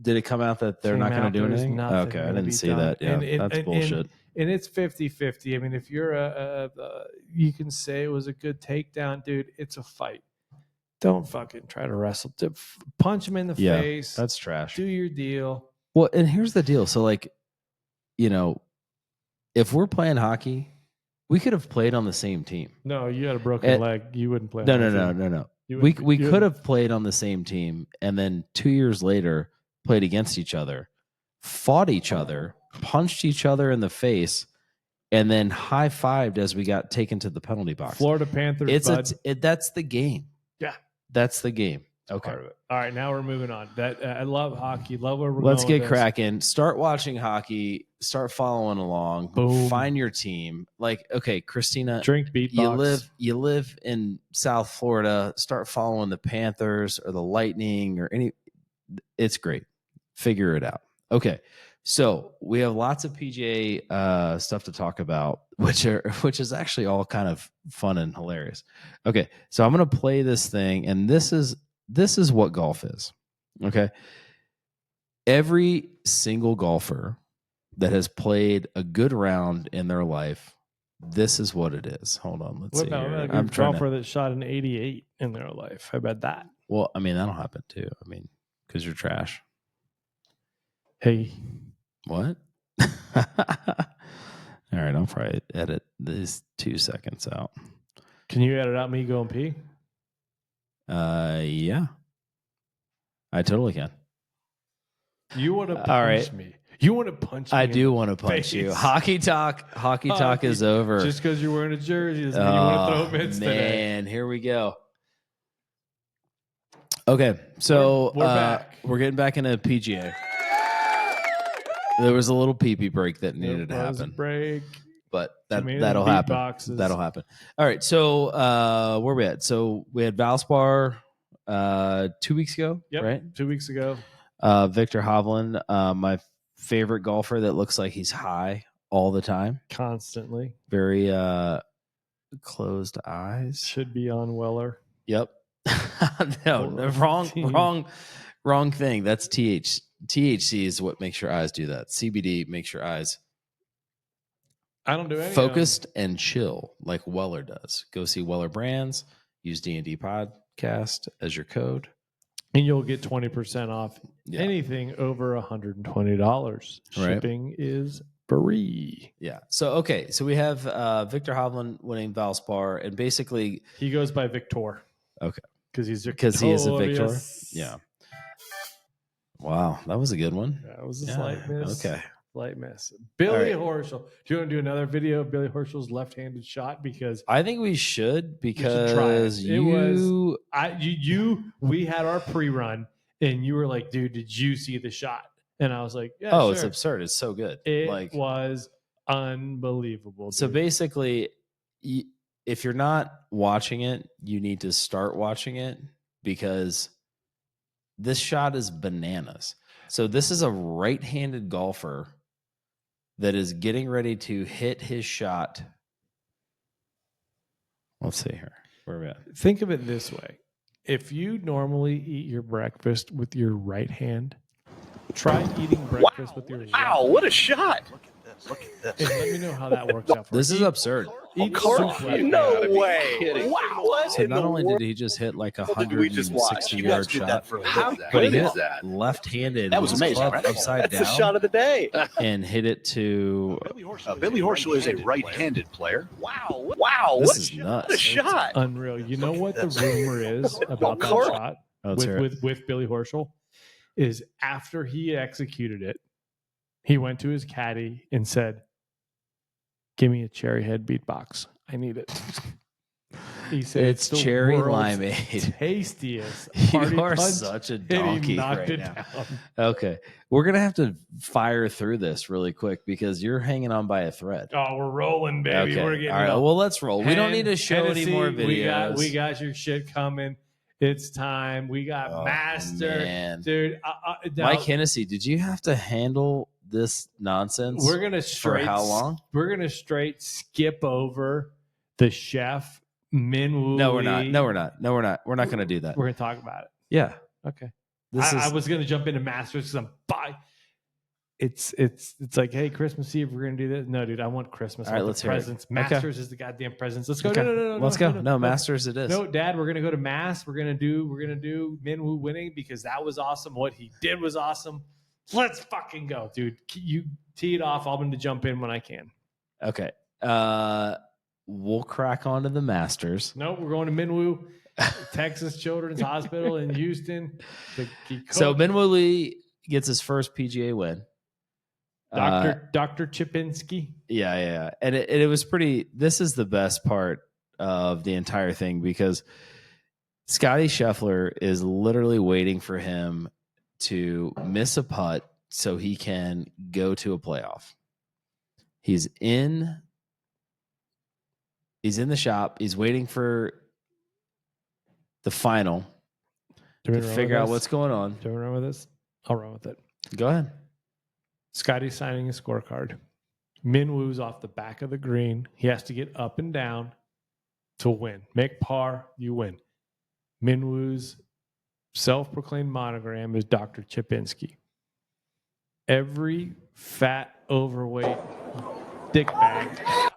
Did it come out that they're not going to do anything? Okay, I didn't see that. Yeah, that's bullshit. And it's 50-50. I mean, if you're you can say it was a good takedown, dude. It's a fight. Don't fucking try to wrestle. Punch him in the face. That's trash. Do your deal. Well, and here's the deal. So, if we're playing hockey, we could have played on the same team. No, you had a broken leg. You wouldn't play. No. We could have played on the same team, and then 2 years later played against each other, fought each other, punched each other in the face, and then high-fived as we got taken to the penalty box. Florida Panthers. That's the game. Yeah, that's the game. Okay. All right, now we're moving on. I love hockey. Love where we're Let's going. get cracking. Start watching hockey. Start following along. Boom. Find your team. Like, okay, Christina, drink beatbox. You live in South Florida. Start following the Panthers or the Lightning or any. It's great. Figure it out. Okay, so we have lots of PGA stuff to talk about, which is actually all kind of fun and hilarious. Okay, so I'm gonna play this thing, and this is what golf is. Okay, every single golfer that has played a good round in their life, this is what it is. Hold on, let's see. What about a golfer that shot an 88 in their life? How about that? Well, I mean, that'll happen too. I mean, because you're trash. Hey, what? All right, I'll probably edit these 2 seconds out. Can you edit out me going pee? Yeah, I totally can. You want to punch me? You want to punch me? I do want to punch you. Hockey talk is over. Just because you're wearing a jersey doesn't mean you want to throw mitts today. Man, here we go. Okay, so we're back. We're getting back into PGA. There was a little pee-pee break that needed to happen. Break. But that'll happen. Boxes. That'll happen. All right, so where are we at? So we had Valspar 2 weeks ago, right? 2 weeks ago. Victor Hovland, my favorite golfer that looks like he's high all the time. Constantly. Very closed eyes. Should be on Weller. Yep. No, wrong thing. That's THC is what makes your eyes do that. CBD makes your eyes I don't do any focused and chill like Weller does. Go see Weller Brands. Use DNDPODCAST as your code. And you'll get 20% off anything over $120. Shipping is free. Yeah. So, okay. So we have Victor Hovland winning Valspar, and basically he goes by Victor. Okay. Because he is a Victor. Yeah. Wow. That was a good one. That was a slight miss. Okay. Slight miss. Billy Horschel. Do you want to do another video of Billy Horschel's left-handed shot? Because I think we should, because we had our pre-run and you were like, dude, did you see the shot? And I was like, yeah. Oh, sure. It's absurd. It's so good. It was unbelievable. Dude. So basically, if you're not watching it, you need to start watching it, because this shot is bananas. So this is a right-handed golfer that is getting ready to hit his shot. Let's see here. Where are we at? Think of it this way. If you normally eat your breakfast with your right hand, try eating breakfast with your left. Wow, what a shot. Look at this. And let me know how that works out for This is absurd. No way. Wow. What So in not the only world? did he just hit like a What did we just watch? 160-yard Did that shot, for How but he good hit is that? left-handed. That was with his amazing, club right? upside That's down, the shot of the day. and hit it to. Billy Horschel is a right-handed player. Wow. Wow. This What is a nuts. shot. unreal. You know what the rumor is about that Court. shot Let's hear it. with Billy Horschel is after he executed it, he went to his caddy and said, "Give me a cherry head beatbox. I need it." He said, It's the cherry world's limeade. tastiest. You party are punch," such a and he donkey knocked right it now. down. Okay, we're gonna have to fire through this really quick because you're hanging on by a thread. Oh, we're rolling, baby. Okay, We're getting all right. it up. Well, let's roll. We don't need to show Hennessy, any more videos. We got your shit coming. It's time. We got Oh, Master. man. Dude. Now, Mike Hennessy, did you have to handle this nonsense? we're gonna for straight how long? We're gonna straight skip over the chef Minwoo. No, we're not. No, we're not. No, we're not. We're not going to do that. We're gonna talk about it. Yeah. Okay. This I is. was gonna jump into Masters because I'm bye. It's like, hey, Christmas Eve, we're gonna do this. No, dude, I want Christmas. All I right, want let's the hear it. presents. Okay. Masters is the goddamn presents. Let's go. Okay. No. Let's go. No, Masters it is. No, Dad, we're gonna go to Mass. We're gonna do Minwoo winning because that was awesome. What he did was awesome. Let's fucking go, dude. You tee it off. I'm gonna jump in when I can. Okay. We'll crack on to the Masters. No, we're going to Minwoo. Texas Children's Hospital in Houston. So Minwoo Lee gets his first PGA win. Dr. Chipinski. Yeah. And it was pretty. This is the best part of the entire thing because Scotty Scheffler is literally waiting for him to miss a putt so he can go to a playoff. He's in the shop. He's waiting for the final to figure out what's going on. Do you remember this? I'll run with it. Go ahead. Scotty's signing a scorecard. Minwoo's off the back of the green. He has to get up and down to win. Make par, you win. Minwoo's self-proclaimed monogram is Dr. Chipinski. Every fat, overweight dickbag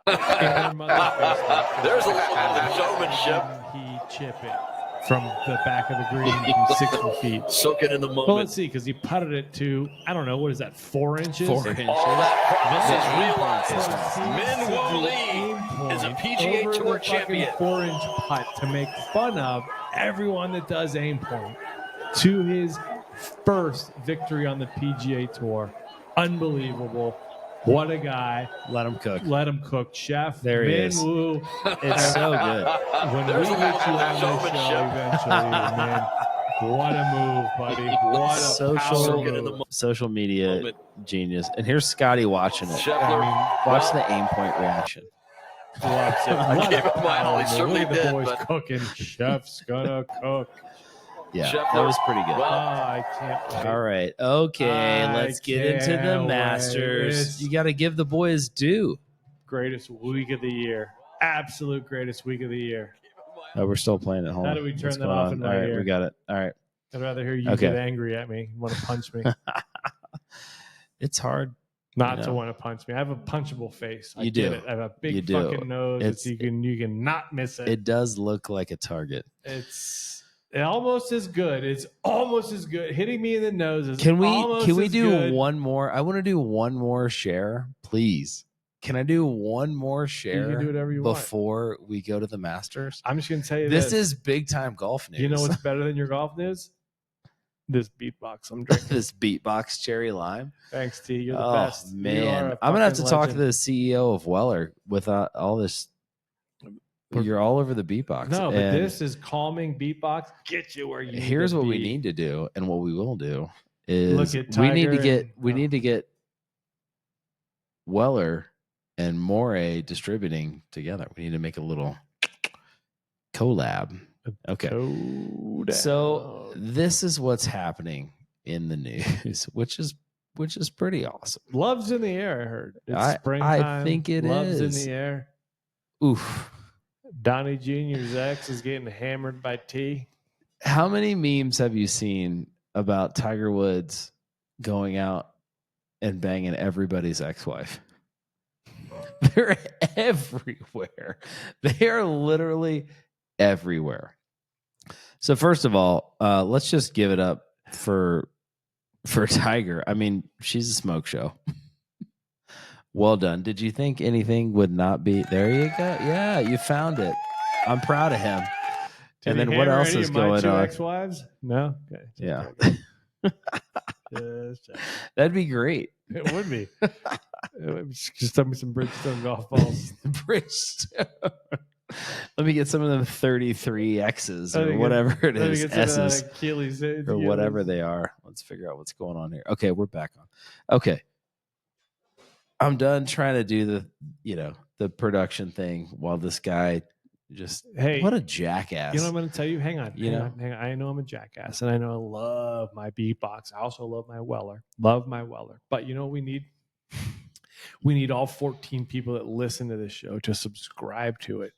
in their mother's basement. There's a little showmanship. He chip it from the back of the green from 60 feet. Soak it in the moment. Well, let's see, because he putted it to, I don't know, what is that, 4 inches? 4 inches. This is So realized. Minwoo Lee is a PGA over Tour the fucking champion. 4-inch putt to make fun of everyone that does aim point to his first victory on the PGA Tour. Unbelievable. What a guy. Let him cook. Let him cook. Chef There he is. Minwoo. It's so good. When There's we a get little you on this show showmanship. eventually, man, what a move, buddy. What a power Social, move. social media genius. And here's Scotty watching it. Scheffler. Watch the aim point reaction. Loves it. I What gave a him mine. power He move. certainly Look at the did, boys but- cooking. Chef's gonna cook. Yeah, Scheffler. that was pretty good. Oh, I can't wait. All right. Okay, I let's get into the can't Masters. wait. You got to give the boys due. Greatest week of the year. Absolute greatest week of the year. Oh, we're still playing it. Hold How on. do we turn What's that going off on? in All my right, ear? we got it. All right. I'd rather hear you Okay. get angry at me. Want to punch me. It's hard. Not You to know. want to punch me. I have a punchable face. I You get do. it. I have a You big do. fucking nose. It's- You can not miss it. It does look like a target. It's almost as good. It's almost as good. Hitting me in the nose is Can we almost as do good. one more? I want to do one more share, please. Can I do one more You share can do whatever you want. before we go to the Masters? I'm just gonna tell you This is big time golf news. You know what's better than your golf news? This beatbox I'm drinking. this beatbox cherry lime. Thanks, T. You're the Oh best. You man, are a I'm gonna have to fucking talk to legend. the CEO of Weller with all this. You're all over the beatbox. No, but And this is calming beatbox. Get you where you need here's to what we be. need to do, and what we will do is Look at we need to Tiger get and- we oh. need to get Weller and Moray distributing together. We need to make a little collab. Okay. Go So down. this is what's happening in the news, which is pretty awesome. Love's in the air, I heard. It's I springtime. think it Love's is. in the air. Oof. Donnie Jr.'s ex is getting hammered by T. How many memes have you seen about Tiger Woods going out and banging everybody's ex-wife? They're everywhere. They are literally everywhere. So first of all, let's just give it up for Tiger. I mean, she's a smoke show. Well done. Did you think anything would not be? There you go. Yeah, you found it. I'm proud of him. Did And he then what hammer else any is of my going two on? Ex-wives? No. Okay. Just Yeah. checking. Just checking. That'd be great. It would be. Just tell me some Bridgestone golf balls. Bridgestone. Let me get some of them 33 X's Let me or get- whatever it Let me is, get some of that S's Achilles, or whatever they are. Let's figure out what's going on here. Okay, we're back on. Okay. I'm done trying to do the production thing while this guy just Hey, what a jackass. You know what I'm going to tell you? Hang on. You hang know? on, hang on. I know I'm a jackass, and I know I love my beatbox. I also love my Weller. Love my Weller. But you know what we need? We need all 14 people that listen to this show to subscribe to it.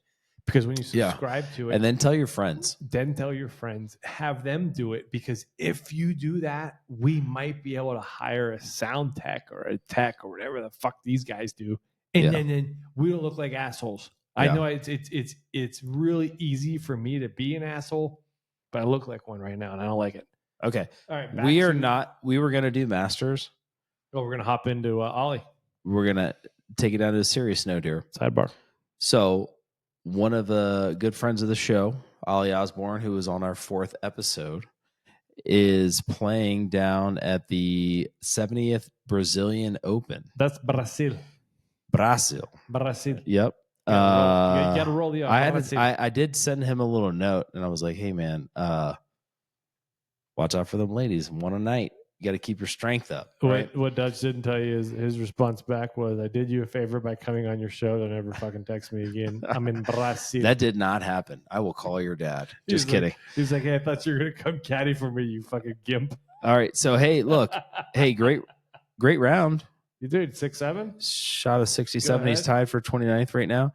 Because when you Yeah. subscribe to it, And then tell your friends. then tell your friends, have them do it. Because if you do that, we might be able to hire a sound tech or a tech or whatever the fuck these guys do. And Yeah. then we don't look like assholes. I Yeah. know it's really easy for me to be an asshole, but I look like one right now and I don't like it. Okay. All right. We were going to do Masters. Oh, we're going to hop into Ollie. We're going to take it down to a serious note here. Sidebar. So, one of the good friends of the show, Ollie Osborne, who was on our 4th episode, is playing down at the 70th Brazilian Open. That's Brazil. Brazil. Brazil. Yep. You got to roll the I did send him a little note, and I was like, "Hey, man, watch out for them ladies. One a night. You got to keep your strength up." Right? What Dutch didn't tell you is his response back was, "I did you a favor by coming on your show. Don't ever fucking text me again. I'm in Brazil." That did not happen. I will call your dad. Just kidding. He's like, "Hey, I thought you were gonna come caddy for me, you fucking gimp." All right. So hey, look, hey, great round. You did 6-7. Shot of 67. He's ahead. tied for 29th right now.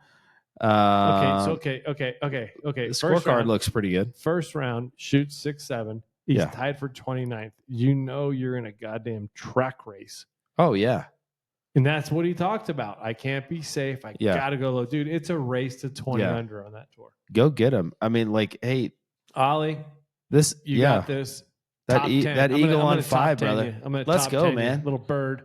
Okay. The scorecard looks pretty good. First round, shoots 6-7. He's Yeah. tied for 29th. You know you're in a goddamn track race. Oh yeah. And that's what he talked about. I can't be safe. I Yeah. gotta go low. Dude, it's a race to 20 Yeah. under on that tour. Go get him. I mean, like, hey, Ollie, this you got this. that Top 10. that I'm eagle gonna on top 5, 10 brother. you. I'm gonna Let's top go, 10 you. man. Little bird,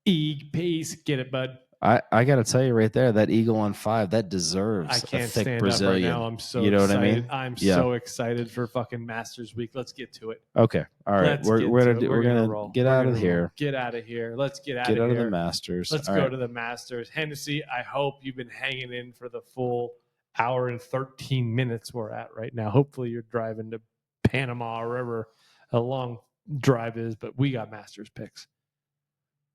peace. Get it, bud. I got to tell you right there, that eagle on 5, that deserves I a can't thick stand Brazilian. up right now. I'm so You know what I excited. mean? I'm Yeah. so excited for fucking Masters Week. Let's get to it. Okay. All right. Let's We're get gonna to it. do, we're gonna roll. get We're out of gonna here. roll. Get out of here. Let's get out Get of out here. of the Masters. Let's All go right. to the Masters. Hennessy, I hope you've been hanging in for the full hour and 13 minutes we're at right now. Hopefully you're driving to Panama or wherever a long drive is, but we got Masters picks.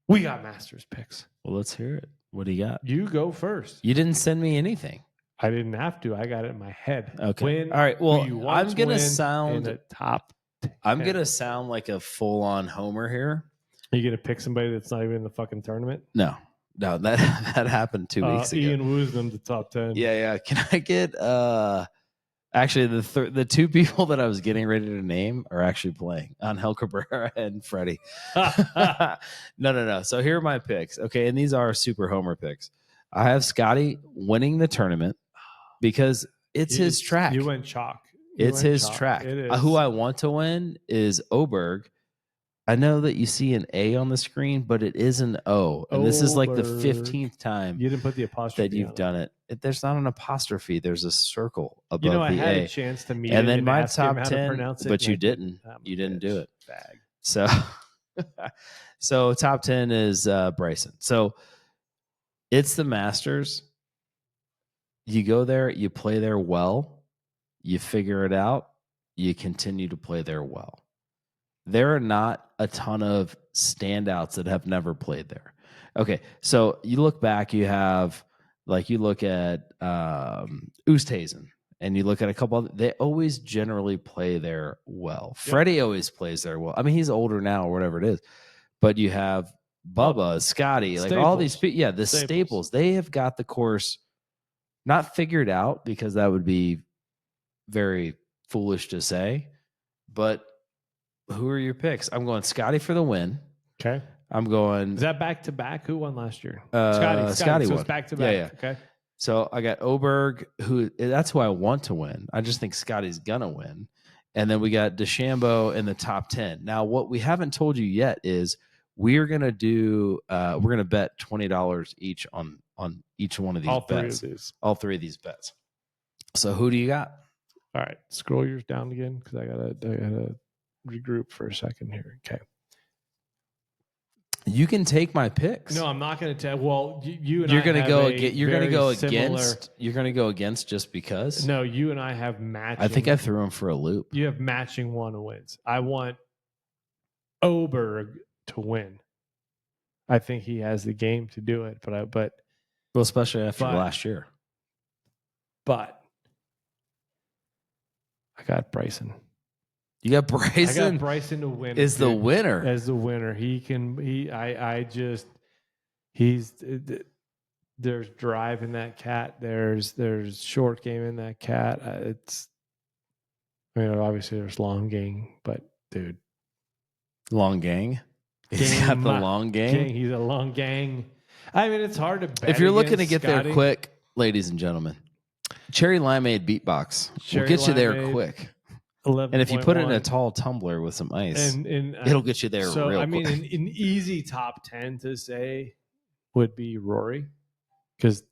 Well, let's hear it. What do you got? You go first. You didn't send me anything. I didn't have to. I got it in my head. Okay. When All right. Well, do you want I'm to gonna win sound. in the top 10? I'm gonna sound like a full-on homer here. Are you going to pick somebody that's not even in the fucking tournament? No, that happened 2 weeks ago. Ian Woosnam, the top 10. Yeah. Can I get actually the 2 people that I was getting ready to name are actually playing, Angel Cabrera and Freddie. No. So here are my picks. Okay, and these are super homer picks. I have Scotty winning the tournament because it's his track. You went chalk. It's his track. It is. Who I want to win is Oberg. I know that you see an A on the screen, but it is an O. And this is like the Oberg. 15th time You didn't put the apostrophe that you've on done it. There's not an apostrophe. There's a circle above You know, I the had A. a chance to meet And him then and my ask him top how to 10, pronounce it, but and you I didn't. I'm a You didn't do bitch. it. Bag. So, so top 10 is Bryson. So it's the Masters. You go there, you play there well, you figure it out, you continue to play there well. There are not a ton of standouts that have never played there. Okay, so you look back, you look at Oosthuizen, and you look at a couple of, they always generally play there well. Yep. Freddie always plays there well. I mean, he's older now or whatever it is, but you have Bubba, Scotty, like all these people. Yeah, the staples. They have got the course not figured out, because that would be very foolish to say, but who are your picks? I'm going Scotty for the win. Okay. I'm going. Is that back to back? Who won last year? Scotty So won. it's back to back. Yeah. Okay. So I got Oberg, that's who I want to win. I just think Scotty's gonna win. And then we got DeChambeau in the top 10. Now, what we haven't told you yet is we're gonna bet $20 each on each one of these bets. All three of these bets. So who do you got? All right. Scroll yours down again, because I gotta regroup for a second here. Okay. You can take my picks. No, I'm not going to tell. Well, you and You're I going to have go a against. You're going to very go similar- against. You're going to go against just because. No, you and I have matching. I think I threw him for a loop. You have matching one wins. I want Oberg to win. I think he has the game to do it, but Well, especially after last year. I got Bryson. You got Bryson. I got Bryson to win. Is the winner. As the winner. There's drive in that cat. There's short game in that cat. Obviously there's long game, but dude. Long gang. He's got the long gang. He's a long gang. I mean, it's hard to bet. If you're looking to against get Scotty. there quick, ladies and gentlemen, Cherry Limeade Beatbox will get you there Limeade, quick. And if you put it in a tall tumbler with some ice, and it'll get you there so, real I mean, quick. an easy top 10 to say would be Rory, because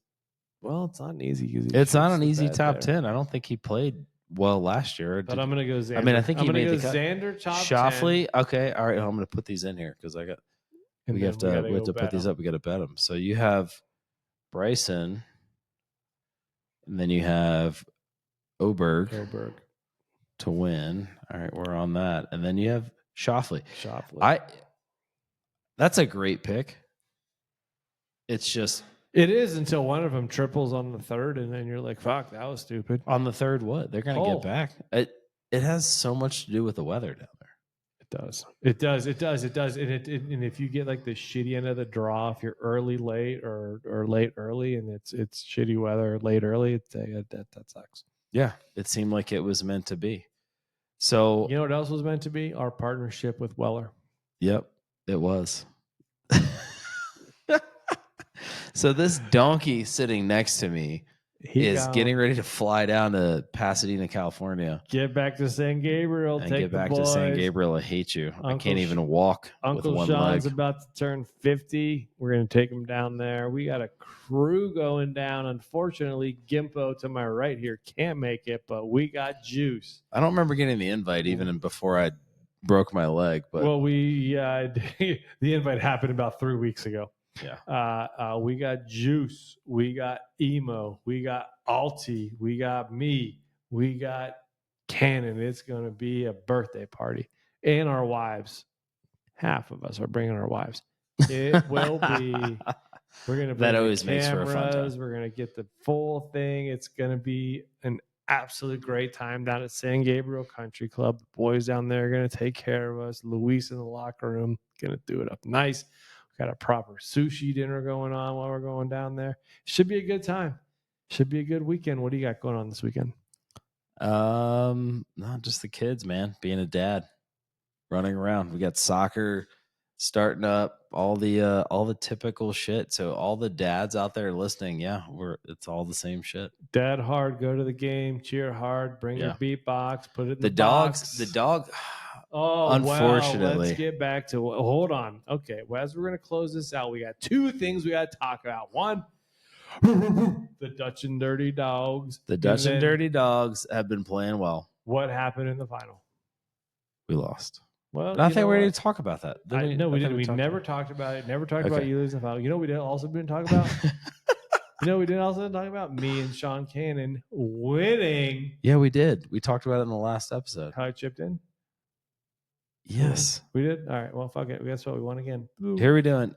Well, it's not an easy. 'Cause he It's not shoots an the easy bed top there. 10. I don't think he played well last year. But I'm gonna go Xander. I mean, I think I'm he gonna made go the cut. Xander top Shoffley, okay, all right. I'm going to put these in here because I got. 10, We and have then to. We have to put these up. We got to bet them. So you have Bryson, and then you have Oberg to win. All right, we're on that, and then you have Shoffley. That's a great pick. It's just It is until one of them triples on the third, and then you're like, "Fuck, that was stupid." on the third. What they're going to get back? It has so much to do with the weather down there. It does. It does. It does. It does. And if you get like the shitty end of the draw, if you're early late or late early, and it's shitty weather late early, that sucks. Yeah, it seemed like it was meant to be. So You know what else was meant to be? Our partnership with Weller. Yep, it was. So this donkey sitting next to me is getting ready to fly down to Pasadena, California. Get back to San Gabriel. And take get back the boys. to San Gabriel. I hate you. I Uncle can't even walk Uncle with one Sean's leg. about to turn 50. We're going to take him down there. We got a crew going down. Unfortunately, Gimpo to my right here can't make it, but we got juice. I don't remember getting the invite even before I broke my leg. But well, the invite happened about 3 weeks ago. Yeah. We got Juice. We got Emo. We got Alti. We got me. We got Cannon. It's going to be a birthday party. And our wives. Half of us are bringing our wives. It will be. We're going to bring that always cameras. makes for a fun time. We're going to get the full thing. It's going to be an absolute great time down at San Gabriel Country Club. The boys down there are going to take care of us. Luis in the locker room going to do it up nice. Got a proper sushi dinner going on while we're going down there. Should be a good time. Should be a good weekend. What do you got going on this weekend? Not just the kids, man. Being a dad, running around. We got soccer starting up. All the typical shit. So all the dads out there listening, it's all the same shit. Dad hard. Go to the game. Cheer hard. Bring your beatbox. Put it in the dogs. box. The dog. Oh, unfortunately. Let's get back to hold on. Okay. Well, as we're going to close this out, we got two things we got to talk about. One, the Dutch and Dirty Dogs. The Dutch and Dirty Dogs have been playing well. What happened in the final? We lost. Well, I think we didn't talk about that. No, we didn't. We never talked about it. Never talked about you losing the final. You know, we also didn't talk about. We didn't also talk about me and Sean Cannon winning. Yeah, we did. We talked about it in the last episode. How I chipped in. Yes, we did. All right. Well, fuck it. That's what we won again. Here we doing.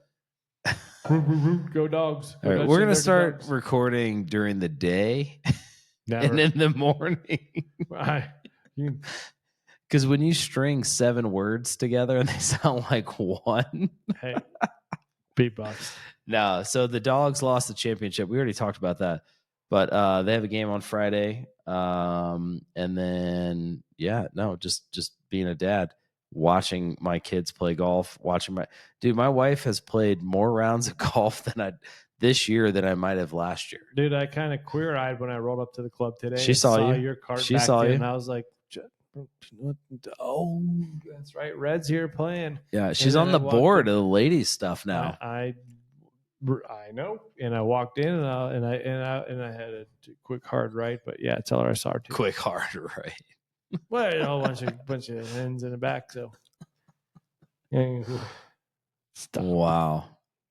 Go dogs. All right, we're gonna start recording during the day and in the morning. Because when you string 7 words together and they sound like one. Hey, beatbox. No, so the Dogs lost the championship. We already talked about that, but they have a game on Friday, and then just being a dad, watching my kids play golf, my wife has played more rounds of golf this year than I might have last year. Dude, I kind of queer-eyed when I rolled up to the club today. She saw you. Your cart. She saw you, and I was like, oh, that's right. Red's here playing. Yeah, she's on the board of the ladies stuff now. I know, and I walked in and I had a quick hard right, but yeah, tell her I saw her too. Quick hard right. Well, a bunch of hens in the back. So, stop. Wow.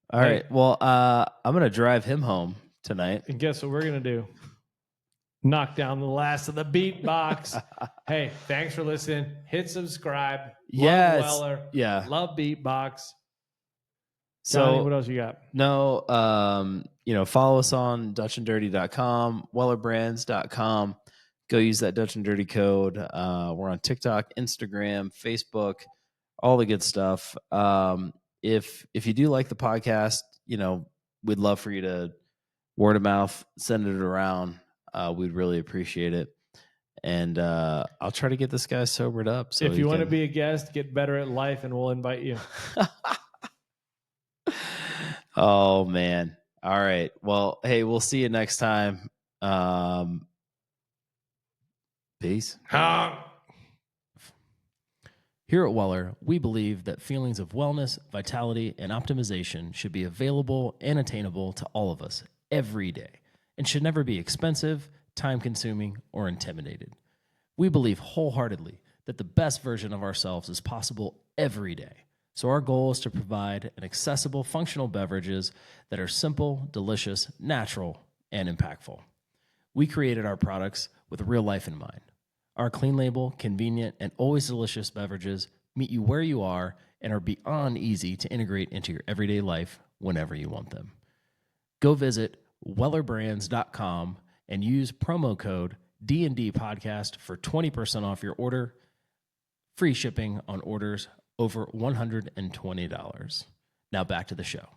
All right. Well, I'm gonna drive him home tonight. And guess what we're gonna do? Knock down the last of the beatbox. Hey, thanks for listening. Hit subscribe. Yes. Love Weller. Yeah. Love beatbox. So Johnny, what else you got? No, follow us on DutchAndDirty.com, WellerBrands.com. Go use that Dutch and Dirty code. We're on TikTok, Instagram, Facebook, all the good stuff. If you do like the podcast, we'd love for you to word of mouth, send it around. We'd really appreciate it. And I'll try to get this guy sobered up. So if you want to be a guest, get better at life, and we'll invite you. Oh, man. All right. Well, hey, we'll see you next time. Peace. Here at Weller, we believe that feelings of wellness, vitality, and optimization should be available and attainable to all of us every day. and should never be expensive, time-consuming, or intimidated. We believe wholeheartedly that the best version of ourselves is possible every day. So our goal is to provide an accessible, functional beverages that are simple, delicious, natural, and impactful. We created our products with real life in mind. Our clean label, convenient, and always delicious beverages meet you where you are and are beyond easy to integrate into your everyday life whenever you want them. Go visit wellerbrands.com and use promo code DNDPODCAST for 20% off your order, free shipping on orders over $120. Now back to the show.